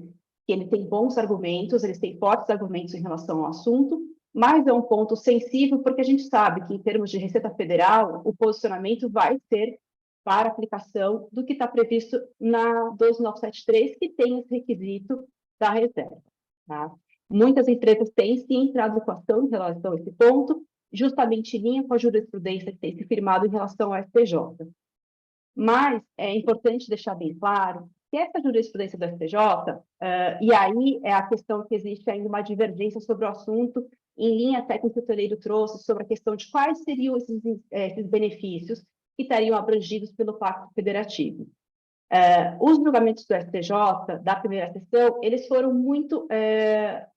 S4: que ele tem bons argumentos, eles têm fortes argumentos em relação ao assunto, mas é um ponto sensível, porque a gente sabe que, em termos de Receita Federal, o posicionamento vai ser para aplicação do que está previsto na 12973, que tem esse requisito da reserva. Tá? Muitas empresas têm, sim, entrado com ação em relação a esse ponto, justamente em linha com a jurisprudência que tem se firmado em relação ao STJ. Mas é importante deixar bem claro que essa jurisprudência do STJ, e aí é a questão que existe ainda uma divergência sobre o assunto, em linha até que o Toledo trouxe, sobre a questão de quais seriam esses benefícios que estariam abrangidos pelo Pacto Federativo. Os julgamentos do STJ, da primeira sessão, eles foram muito...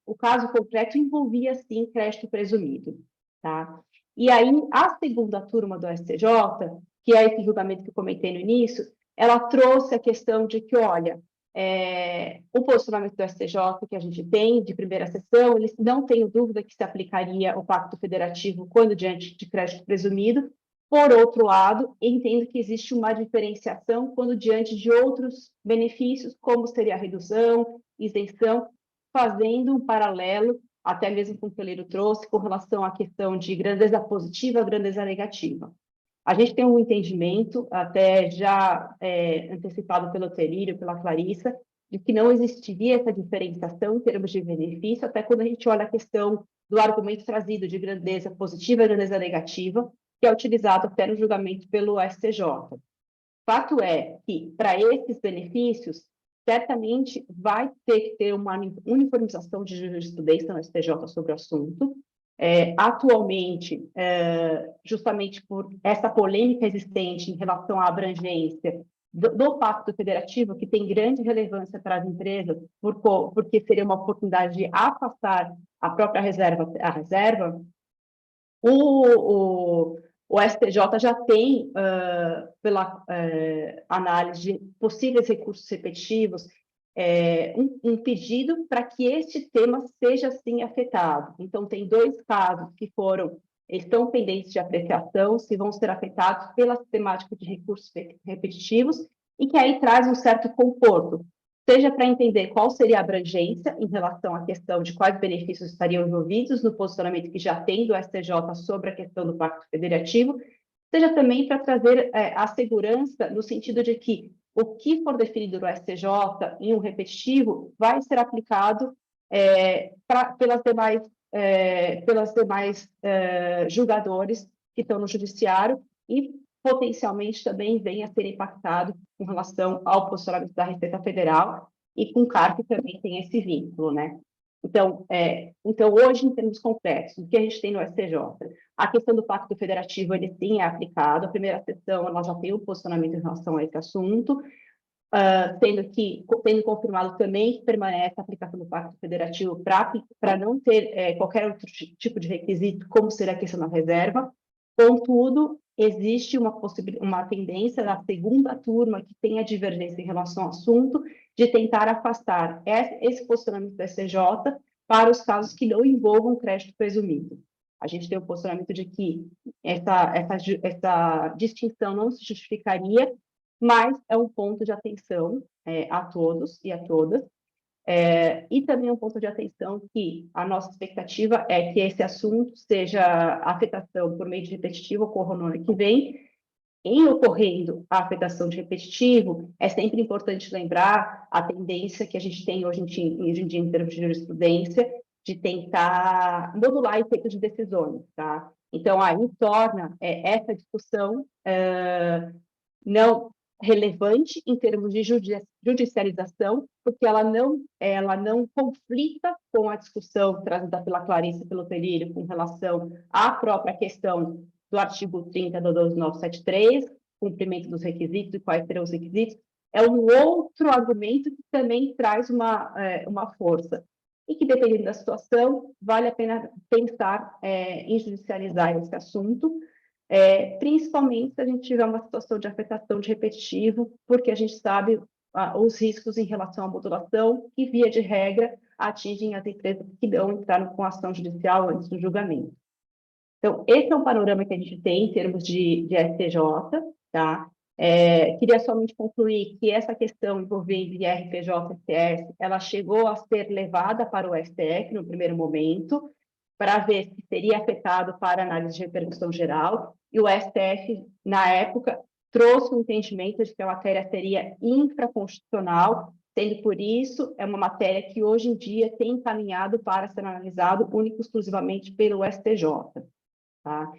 S4: o caso concreto envolvia, sim, crédito presumido. Tá? E aí, a segunda turma do STJ, que é esse julgamento que eu comentei no início, ela trouxe a questão de que, olha, o posicionamento do STJ que a gente tem de primeira sessão, eles não tenho dúvida que se aplicaria o Pacto Federativo quando diante de crédito presumido. Por outro lado, entendo que existe uma diferenciação quando diante de outros benefícios, como seria a redução, isenção, fazendo um paralelo, até mesmo com o que o Toledo trouxe, com relação à questão de grandeza positiva e grandeza negativa. A gente tem um entendimento, até já antecipado pelo Telírio, pela Clarissa, de que não existiria essa diferenciação em termos de benefício, até quando a gente olha a questão do argumento trazido de grandeza positiva e grandeza negativa, que é utilizado até no julgamento pelo STJ. Fato é que, para esses benefícios, certamente vai ter que ter uma uniformização de jurisprudência no STJ sobre o assunto. Atualmente, justamente por essa polêmica existente em relação à abrangência do Pacto Federativo, que tem grande relevância para as empresas, porque seria uma oportunidade de afastar a própria reserva, o STJ já tem, pela análise de possíveis recursos repetitivos, um pedido para que este tema seja, sim, afetado. Então, tem 2 casos que estão pendentes de apreciação, se vão ser afetados pela sistemática de recursos repetitivos, e que aí traz um certo conforto, seja para entender qual seria a abrangência em relação à questão de quais benefícios estariam envolvidos no posicionamento que já tem do STJ sobre a questão do Pacto Federativo, seja também para trazer a segurança no sentido de que o que for definido no STJ em um repetitivo vai ser aplicado pelas demais julgadores que estão no judiciário e potencialmente também venha a ser impactado com relação ao posicionamento da Receita Federal e com o CAR, que também tem esse vínculo, né? Então, hoje, em termos concretos, o que a gente tem no STJ? A questão do Pacto Federativo, ele sim é aplicado. A primeira sessão, ela já tem um posicionamento em relação a esse assunto, tendo confirmado também que permanece a aplicação do Pacto Federativo para não ter qualquer outro tipo de requisito, como será a questão da reserva. Contudo, existe uma tendência da segunda turma que tem a divergência em relação ao assunto de tentar afastar esse posicionamento do STJ para os casos que não envolvam crédito presumido. A gente tem o posicionamento de que essa distinção não se justificaria, mas é um ponto de atenção a todos e a todas. E também um ponto de atenção que a nossa expectativa é que esse assunto seja afetação por meio de repetitivo ocorra no ano que vem. Em ocorrendo a afetação de repetitivo, é sempre importante lembrar a tendência que a gente tem hoje em dia em termos de jurisprudência, de tentar modular efeitos de decisões, tá? Então, aí torna essa discussão não relevante em termos de judicialização, porque ela não conflita com a discussão trazida pela Clarice e pelo Perillo com relação à própria questão do artigo 30 do 12973, cumprimento dos requisitos e quais serão os requisitos. É um outro argumento que também traz uma força. E que, dependendo da situação, vale a pena pensar em judicializar esse assunto, principalmente se a gente tiver uma situação de afetação de repetitivo, porque a gente sabe os riscos em relação à modulação, que, via de regra, atingem as empresas que não entraram com ação judicial antes do julgamento. Então, esse é um panorama que a gente tem em termos de STJ, tá? Queria somente concluir que essa questão envolvendo IRPJ e STS, ela chegou a ser levada para o STF no primeiro momento, para ver se seria afetado para análise de repercussão geral, e o STF, na época, trouxe um entendimento de que a matéria seria infraconstitucional, sendo por isso, é uma matéria que hoje em dia tem encaminhado para ser analisado único e exclusivamente pelo STJ. Tá?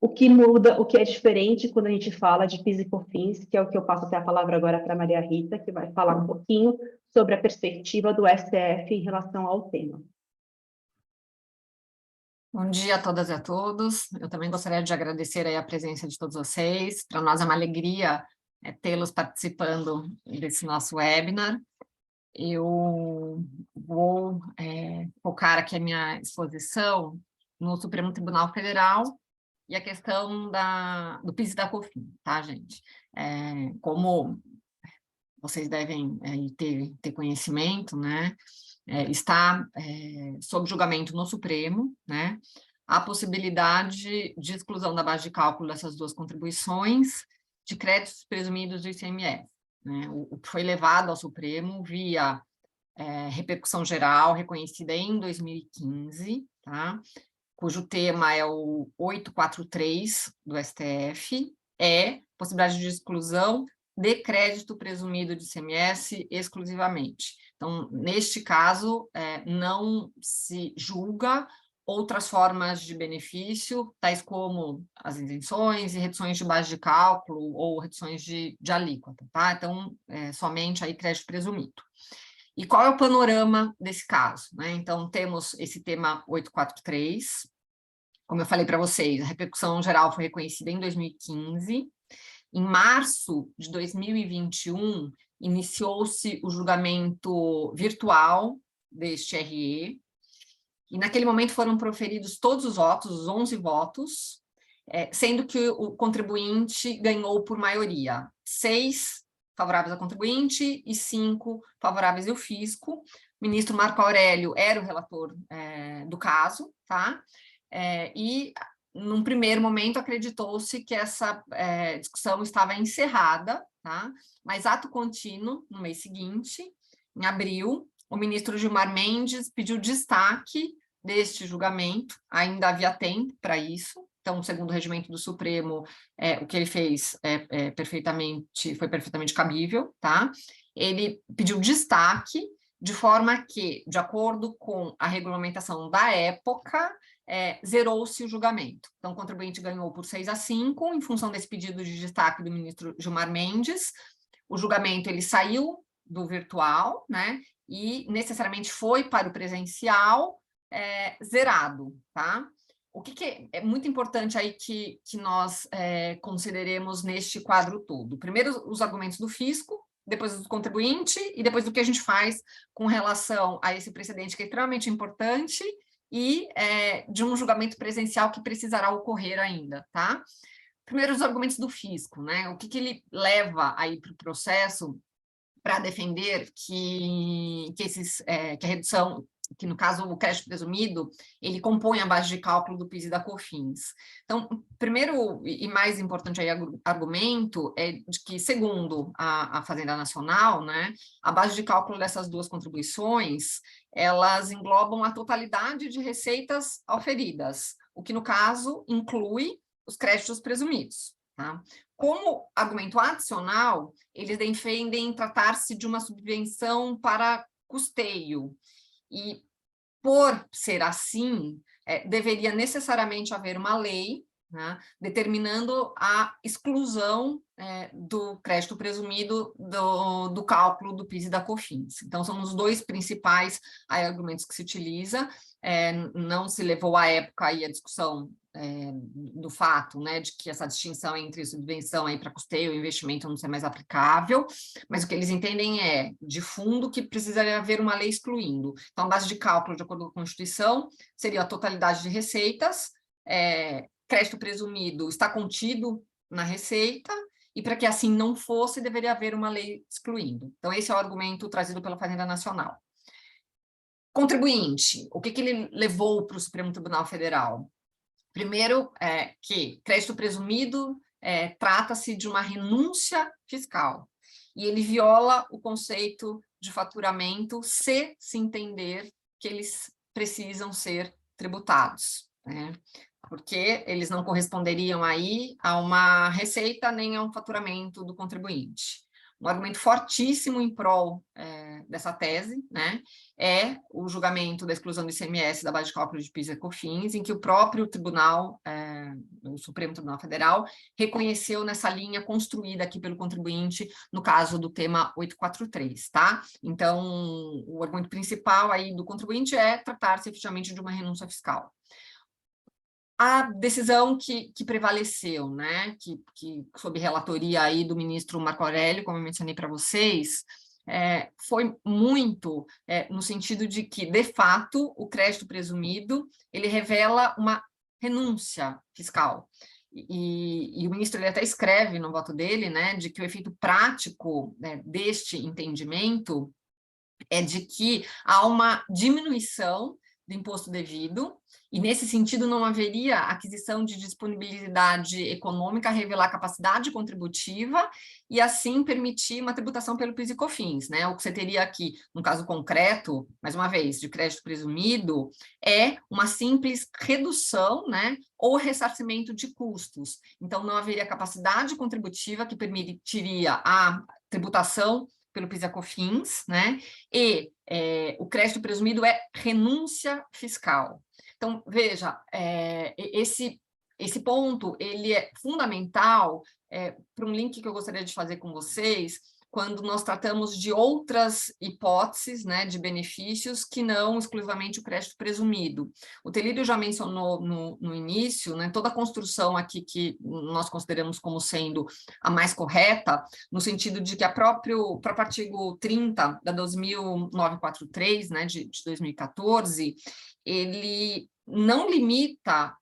S4: O que muda, o que é diferente quando a gente fala de PIS e COFINS, que é o que eu passo até a palavra agora para a Maria Rita, que vai falar um pouquinho sobre a perspectiva do STF em relação ao tema.
S5: Bom dia a todas e a todos. Eu também gostaria de agradecer aí a presença de todos vocês. Para nós é uma alegria tê-los participando desse nosso webinar. Eu vou focar aqui a minha exposição no Supremo Tribunal Federal e a questão do PIS e da COFINS, tá, gente? Como vocês devem ter conhecimento, né? Está sob julgamento no Supremo, né? A possibilidade de exclusão da base de cálculo dessas duas contribuições de créditos presumidos do ICMS, né? O que foi levado ao Supremo via repercussão geral reconhecida em 2015, tá? Cujo tema é o 843 do STF, possibilidade de exclusão de crédito presumido de ICMS exclusivamente. Então, neste caso, não se julga outras formas de benefício, tais como as isenções e reduções de base de cálculo ou reduções de alíquota, tá? Então, somente aí crédito presumido. E qual é o panorama desse caso, né? Então, temos esse tema 843, como eu falei para vocês, a repercussão geral foi reconhecida em 2015. Em março de 2021, iniciou-se o julgamento virtual deste RE, e naquele momento foram proferidos todos os votos, os 11 votos, sendo que o contribuinte ganhou por maioria, 6 favoráveis ao contribuinte e 5 favoráveis ao fisco. O ministro Marco Aurélio era o relator do caso, tá? E, num primeiro momento, acreditou-se que essa discussão estava encerrada, tá? Mas, ato contínuo, no mês seguinte, em abril, o ministro Gilmar Mendes pediu destaque deste julgamento, ainda havia tempo para isso. Então, segundo o regimento do Supremo, o que ele fez foi perfeitamente cabível, tá? Ele pediu destaque, de forma que, de acordo com a regulamentação da época, zerou-se o julgamento. Então, o contribuinte ganhou por 6-5, em função desse pedido de destaque do ministro Gilmar Mendes. O julgamento ele saiu do virtual, né? E necessariamente foi para o presencial, zerado, tá? O que é muito importante aí que nós consideremos neste quadro todo? Primeiro, os argumentos do fisco, depois do contribuinte e depois do que a gente faz com relação a esse precedente que é extremamente importante e de um julgamento presencial que precisará ocorrer ainda, tá? Primeiro, os argumentos do fisco, né? O que ele leva aí para o processo para defender que a redução, que no caso o crédito presumido, ele compõe a base de cálculo do PIS e da COFINS. Então, o primeiro e mais importante aí argumento é de que, segundo a Fazenda Nacional, né, a base de cálculo dessas duas contribuições, elas englobam a totalidade de receitas auferidas, o que, no caso, inclui os créditos presumidos, tá? Como argumento adicional, eles defendem tratar-se de uma subvenção para custeio, e, por ser assim, deveria necessariamente haver uma lei, né, determinando a exclusão do crédito presumido do cálculo do PIS e da COFINS. Então, são os dois principais argumentos que se utiliza. Não se levou à época aí a discussão do fato, né, de que essa distinção entre subvenção para custeio e investimento não ser mais aplicável, mas o que eles entendem é, de fundo, que precisaria haver uma lei excluindo. Então, a base de cálculo, de acordo com a Constituição, seria a totalidade de receitas, crédito presumido está contido na receita, e para que assim não fosse, deveria haver uma lei excluindo. Então, esse é o argumento trazido pela Fazenda Nacional. Contribuinte, o que ele levou para o Supremo Tribunal Federal? Primeiro, que crédito presumido trata-se de uma renúncia fiscal, e ele viola o conceito de faturamento se entender que eles precisam ser tributados, né? Porque eles não corresponderiam aí a uma receita nem a um faturamento do contribuinte. Um argumento fortíssimo em prol dessa tese, né, é o julgamento da exclusão do ICMS da base de cálculo de PIS e COFINS, em que o próprio tribunal, o Supremo Tribunal Federal, reconheceu nessa linha construída aqui pelo contribuinte, no caso do tema 843, tá? Então, o argumento principal aí do contribuinte é tratar-se efetivamente de uma renúncia fiscal. A decisão que prevaleceu, né, que sob relatoria aí do ministro Marco Aurélio, como eu mencionei para vocês, foi muito no sentido de que, de fato, o crédito presumido, ele revela uma renúncia fiscal. E o ministro ele até escreve no voto dele, né, de que o efeito prático, né, deste entendimento é de que há uma diminuição do imposto devido, e nesse sentido não haveria aquisição de disponibilidade econômica a revelar capacidade contributiva e assim permitir uma tributação pelo PIS e COFINS, né? O que você teria aqui, no caso concreto, mais uma vez, de crédito presumido, é uma simples redução, né, ou ressarcimento de custos. Então, não haveria capacidade contributiva que permitiria a tributação pelo PIS e COFINS, né? E o crédito presumido é renúncia fiscal. Então, veja, esse ponto, ele é fundamental para um link que eu gostaria de fazer com vocês, quando nós tratamos de outras hipóteses, né, de benefícios que não exclusivamente o crédito presumido. O Telírio já mencionou no início, né, toda a construção aqui que nós consideramos como sendo a mais correta, no sentido de que o próprio artigo 30 da 2943, né, de 2014, ele não limita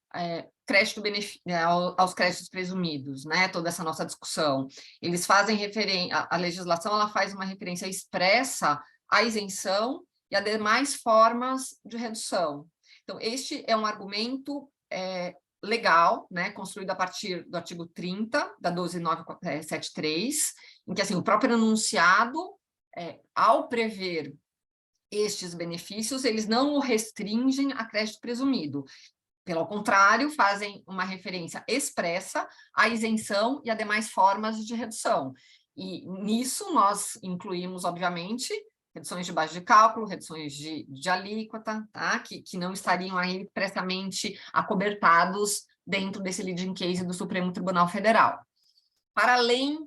S5: aos créditos presumidos, né? Toda essa nossa discussão. Eles fazem referência, a legislação ela faz uma referência expressa à isenção e a demais formas de redução. Então, este é um argumento legal, né? Construído a partir do artigo 30 da 12973, em que assim, o próprio enunciado, ao prever estes benefícios, eles não o restringem a crédito presumido. Pelo contrário, fazem uma referência expressa à isenção e a demais formas de redução. E nisso nós incluímos, obviamente, reduções de base de cálculo, reduções de alíquota, tá? que não estariam aí expressamente acobertados dentro desse leading case do Supremo Tribunal Federal. Para além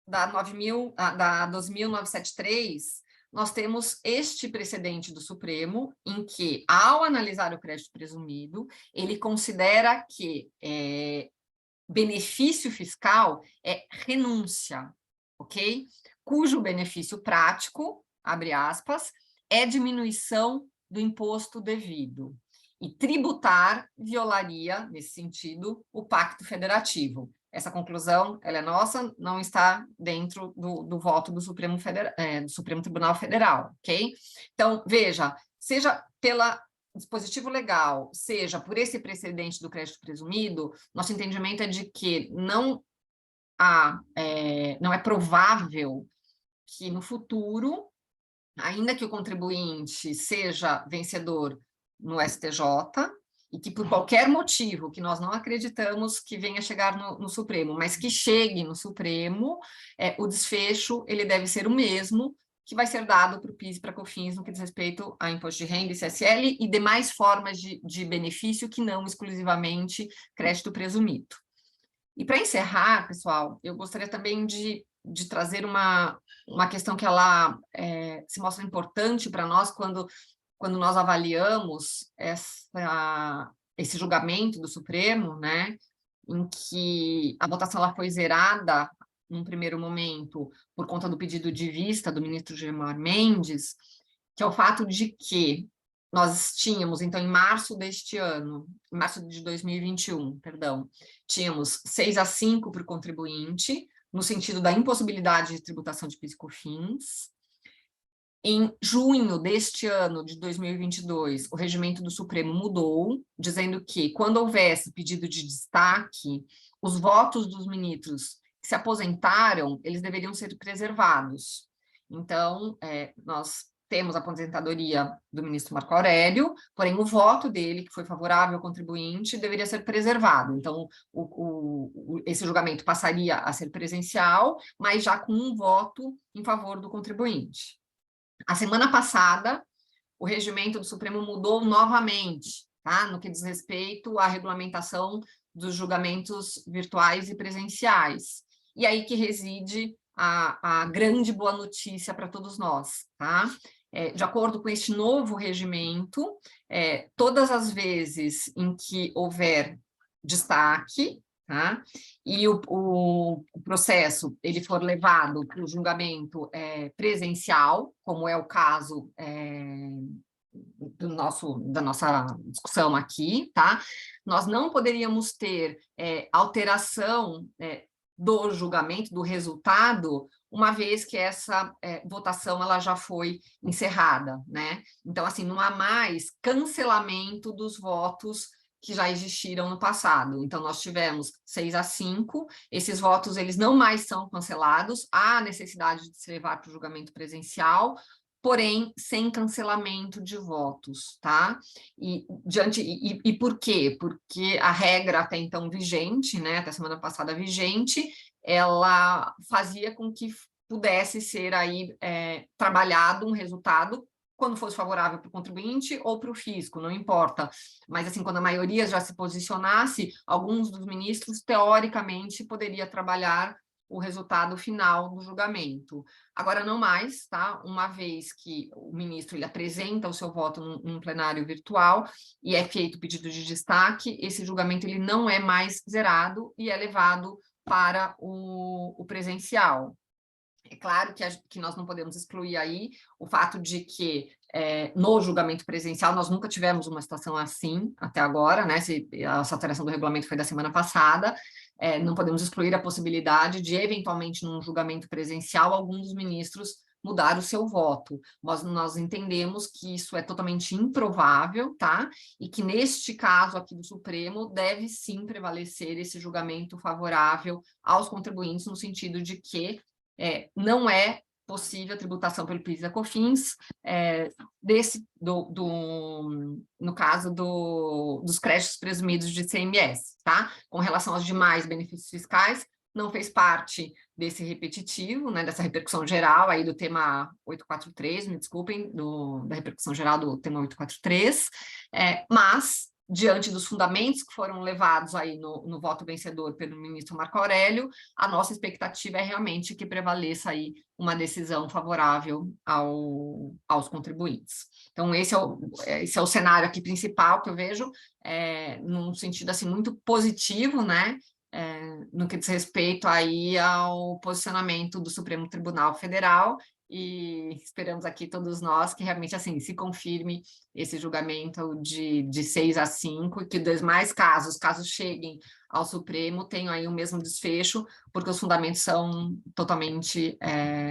S5: da 2.973, nós temos este precedente do Supremo, em que, ao analisar o crédito presumido, ele considera que benefício fiscal é renúncia, ok? Cujo benefício prático, abre aspas, é diminuição do imposto devido. E tributar violaria, nesse sentido, o Pacto Federativo. Essa conclusão, ela é nossa, não está dentro do voto do Supremo Tribunal Federal, ok? Então, veja, seja pelo dispositivo legal, seja por esse precedente do crédito presumido, nosso entendimento é de que não é provável que no futuro, ainda que o contribuinte seja vencedor no STJ, e que por qualquer motivo, que nós não acreditamos que venha chegar no Supremo, mas que chegue no Supremo, o desfecho ele deve ser o mesmo que vai ser dado para o PIS e para a COFINS no que diz respeito a imposto de renda, ICSL e demais formas de benefício que não exclusivamente crédito presumido. E para encerrar, pessoal, eu gostaria também de trazer uma questão que ela se mostra importante para nós quando nós avaliamos esse julgamento do Supremo, né, em que a votação ela foi zerada num primeiro momento por conta do pedido de vista do ministro Gilmar Mendes, que é o fato de que nós tínhamos, então, em março deste ano, em março de 2021, perdão, tínhamos 6-5 para o contribuinte, no sentido da impossibilidade de tributação de PIS e COFINS. Em junho deste ano, de 2022, o regimento do Supremo mudou, dizendo que, quando houvesse pedido de destaque, os votos dos ministros que se aposentaram, eles deveriam ser preservados. Então, nós temos a aposentadoria do ministro Marco Aurélio, porém o voto dele, que foi favorável ao contribuinte, deveria ser preservado. Então, esse julgamento passaria a ser presencial, mas já com um voto em favor do contribuinte. A semana passada, o regimento do Supremo mudou novamente, tá? No que diz respeito à regulamentação dos julgamentos virtuais e presenciais. E aí que reside a grande boa notícia para todos nós, tá? De acordo com este novo regimento, todas as vezes em que houver destaque, tá? E o processo ele for levado para o julgamento presencial, como é o caso da nossa discussão aqui, tá? Nós não poderíamos ter alteração do julgamento, do resultado, uma vez que essa votação ela já foi encerrada, né? Então, assim, não há mais cancelamento dos votos que já existiram no passado. Então, nós tivemos 6-5, esses votos, eles não mais são cancelados, há necessidade de se levar para o julgamento presencial, porém, sem cancelamento de votos, tá? E por quê? Porque a regra até então vigente, né, até semana passada vigente, ela fazia com que pudesse ser aí trabalhado um resultado quando fosse favorável para o contribuinte ou para o fisco, não importa. Mas, assim, quando a maioria já se posicionasse, alguns dos ministros, teoricamente, poderia trabalhar o resultado final do julgamento. Agora, não mais, tá? Uma vez que o ministro ele apresenta o seu voto num plenário virtual e é feito o pedido de destaque, esse julgamento ele não é mais zerado e é levado para o presencial. É claro que nós não podemos excluir aí o fato de que no julgamento presencial nós nunca tivemos uma situação assim até agora, né? Essa alteração do regulamento foi da semana passada, não podemos excluir a possibilidade de, eventualmente, num julgamento presencial, algum dos ministros mudar o seu voto. Nós entendemos que isso é totalmente improvável, tá? E que, neste caso aqui do Supremo, deve sim prevalecer esse julgamento favorável aos contribuintes, no sentido de que não é possível a tributação pelo PIS e COFINS, no caso dos créditos presumidos de ICMS, tá? Com relação aos demais benefícios fiscais, não fez parte desse repetitivo, né, dessa repercussão geral aí do tema 843, me desculpem, da repercussão geral do tema 843, mas, diante dos fundamentos que foram levados aí no voto vencedor pelo ministro Marco Aurélio, a nossa expectativa é realmente que prevaleça aí uma decisão favorável aos contribuintes. Então, esse é o cenário aqui principal que eu vejo, num sentido assim, muito positivo, né? No que diz respeito aí ao posicionamento do Supremo Tribunal Federal, e esperamos aqui todos nós que realmente assim se confirme esse julgamento de 6-5, e que os demais casos cheguem ao Supremo, tenham aí o mesmo desfecho, porque os fundamentos são totalmente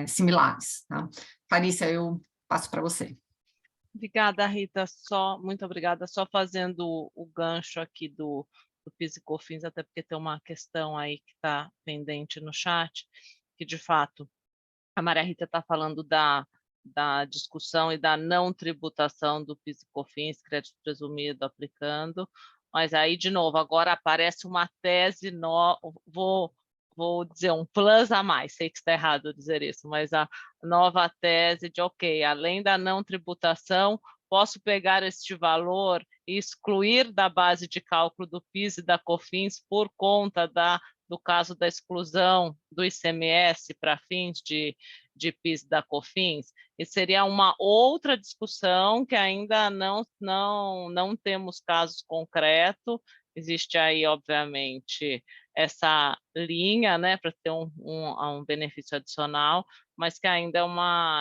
S5: similares. Tá? Clarissa, eu passo para você.
S1: Obrigada, Rita. Muito obrigada. Só fazendo o gancho aqui do PIS e COFINS, até porque tem uma questão aí que está pendente no chat, que de fato a Maria Rita está falando da discussão e da não tributação do PIS e COFINS, crédito presumido aplicando, mas aí, de novo, agora aparece uma tese, vou dizer um plus a mais, sei que está errado dizer isso, mas a nova tese de, ok, além da não tributação, posso pegar este valor e excluir da base de cálculo do PIS e da COFINS por conta do caso da exclusão do ICMS para fins de PIS e da COFINS, e seria uma outra discussão que ainda não temos casos concretos. Existe aí, obviamente, essa linha, né, para ter um benefício adicional, mas que ainda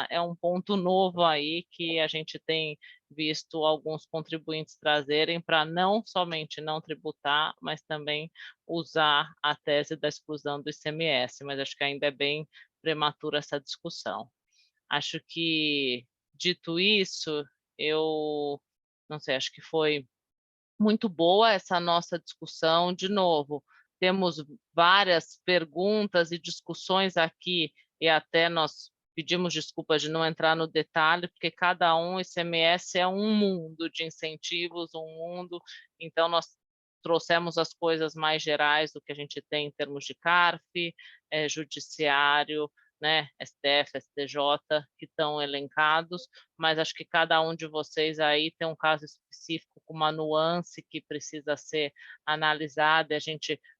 S1: é um ponto novo aí que a gente tem visto alguns contribuintes trazerem para não somente não tributar, mas também usar a tese da exclusão do ICMS, mas acho que ainda é bem prematura essa discussão. Acho que, dito isso, eu não sei, acho que foi muito boa essa nossa discussão. De novo, temos várias perguntas e discussões aqui, e até nós pedimos desculpas de não entrar no detalhe, porque cada ICMS é um mundo de incentivos, um mundo, então nós trouxemos as coisas mais gerais do que a gente tem em termos de CARF, judiciário, né, STF, STJ, que estão elencados, mas acho que cada um de vocês aí tem um caso específico com uma nuance que precisa ser analisada,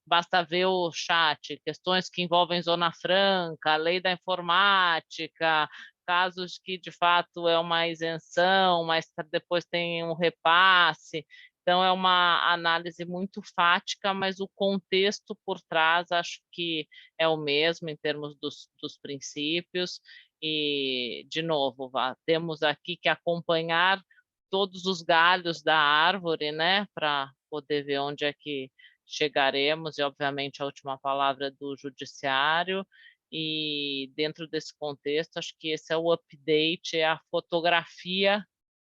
S1: basta ver o chat, questões que envolvem Zona Franca, lei da informática, casos que de fato é uma isenção, mas depois tem um repasse. Então, é uma análise muito fática, mas o contexto por trás acho que é o mesmo em termos dos princípios. E, de novo, temos aqui que acompanhar todos os galhos da árvore, né, para poder ver onde é que chegaremos, e, obviamente, a última palavra do judiciário. E, dentro desse contexto, acho que esse é o update, é a fotografia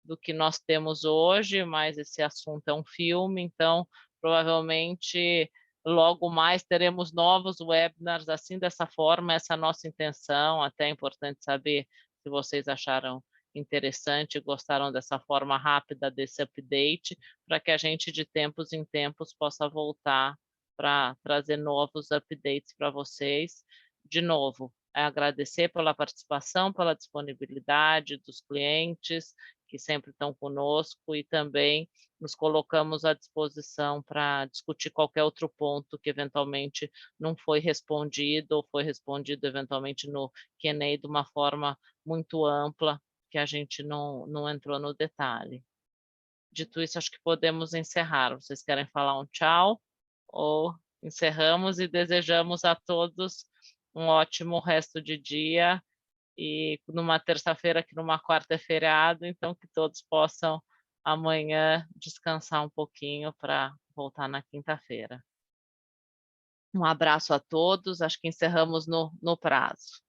S1: do que nós temos hoje, mas esse assunto é um filme, então provavelmente logo mais teremos novos webinars assim, dessa forma, essa é a nossa intenção. Até é importante saber se vocês acharam interessante e gostaram dessa forma rápida desse update, para que a gente de tempos em tempos possa voltar para trazer novos updates para vocês. De novo, agradecer pela participação, pela disponibilidade dos clientes, que sempre estão conosco, e também nos colocamos à disposição para discutir qualquer outro ponto que eventualmente não foi respondido, ou foi respondido eventualmente no Q&A de uma forma muito ampla, que a gente não entrou no detalhe. Dito isso, acho que podemos encerrar. Vocês querem falar um tchau? Ou encerramos e desejamos a todos um ótimo resto de dia, e numa terça-feira, que numa quarta é feriado, então que todos possam amanhã descansar um pouquinho para voltar na quinta-feira. Um abraço a todos, acho que encerramos no prazo.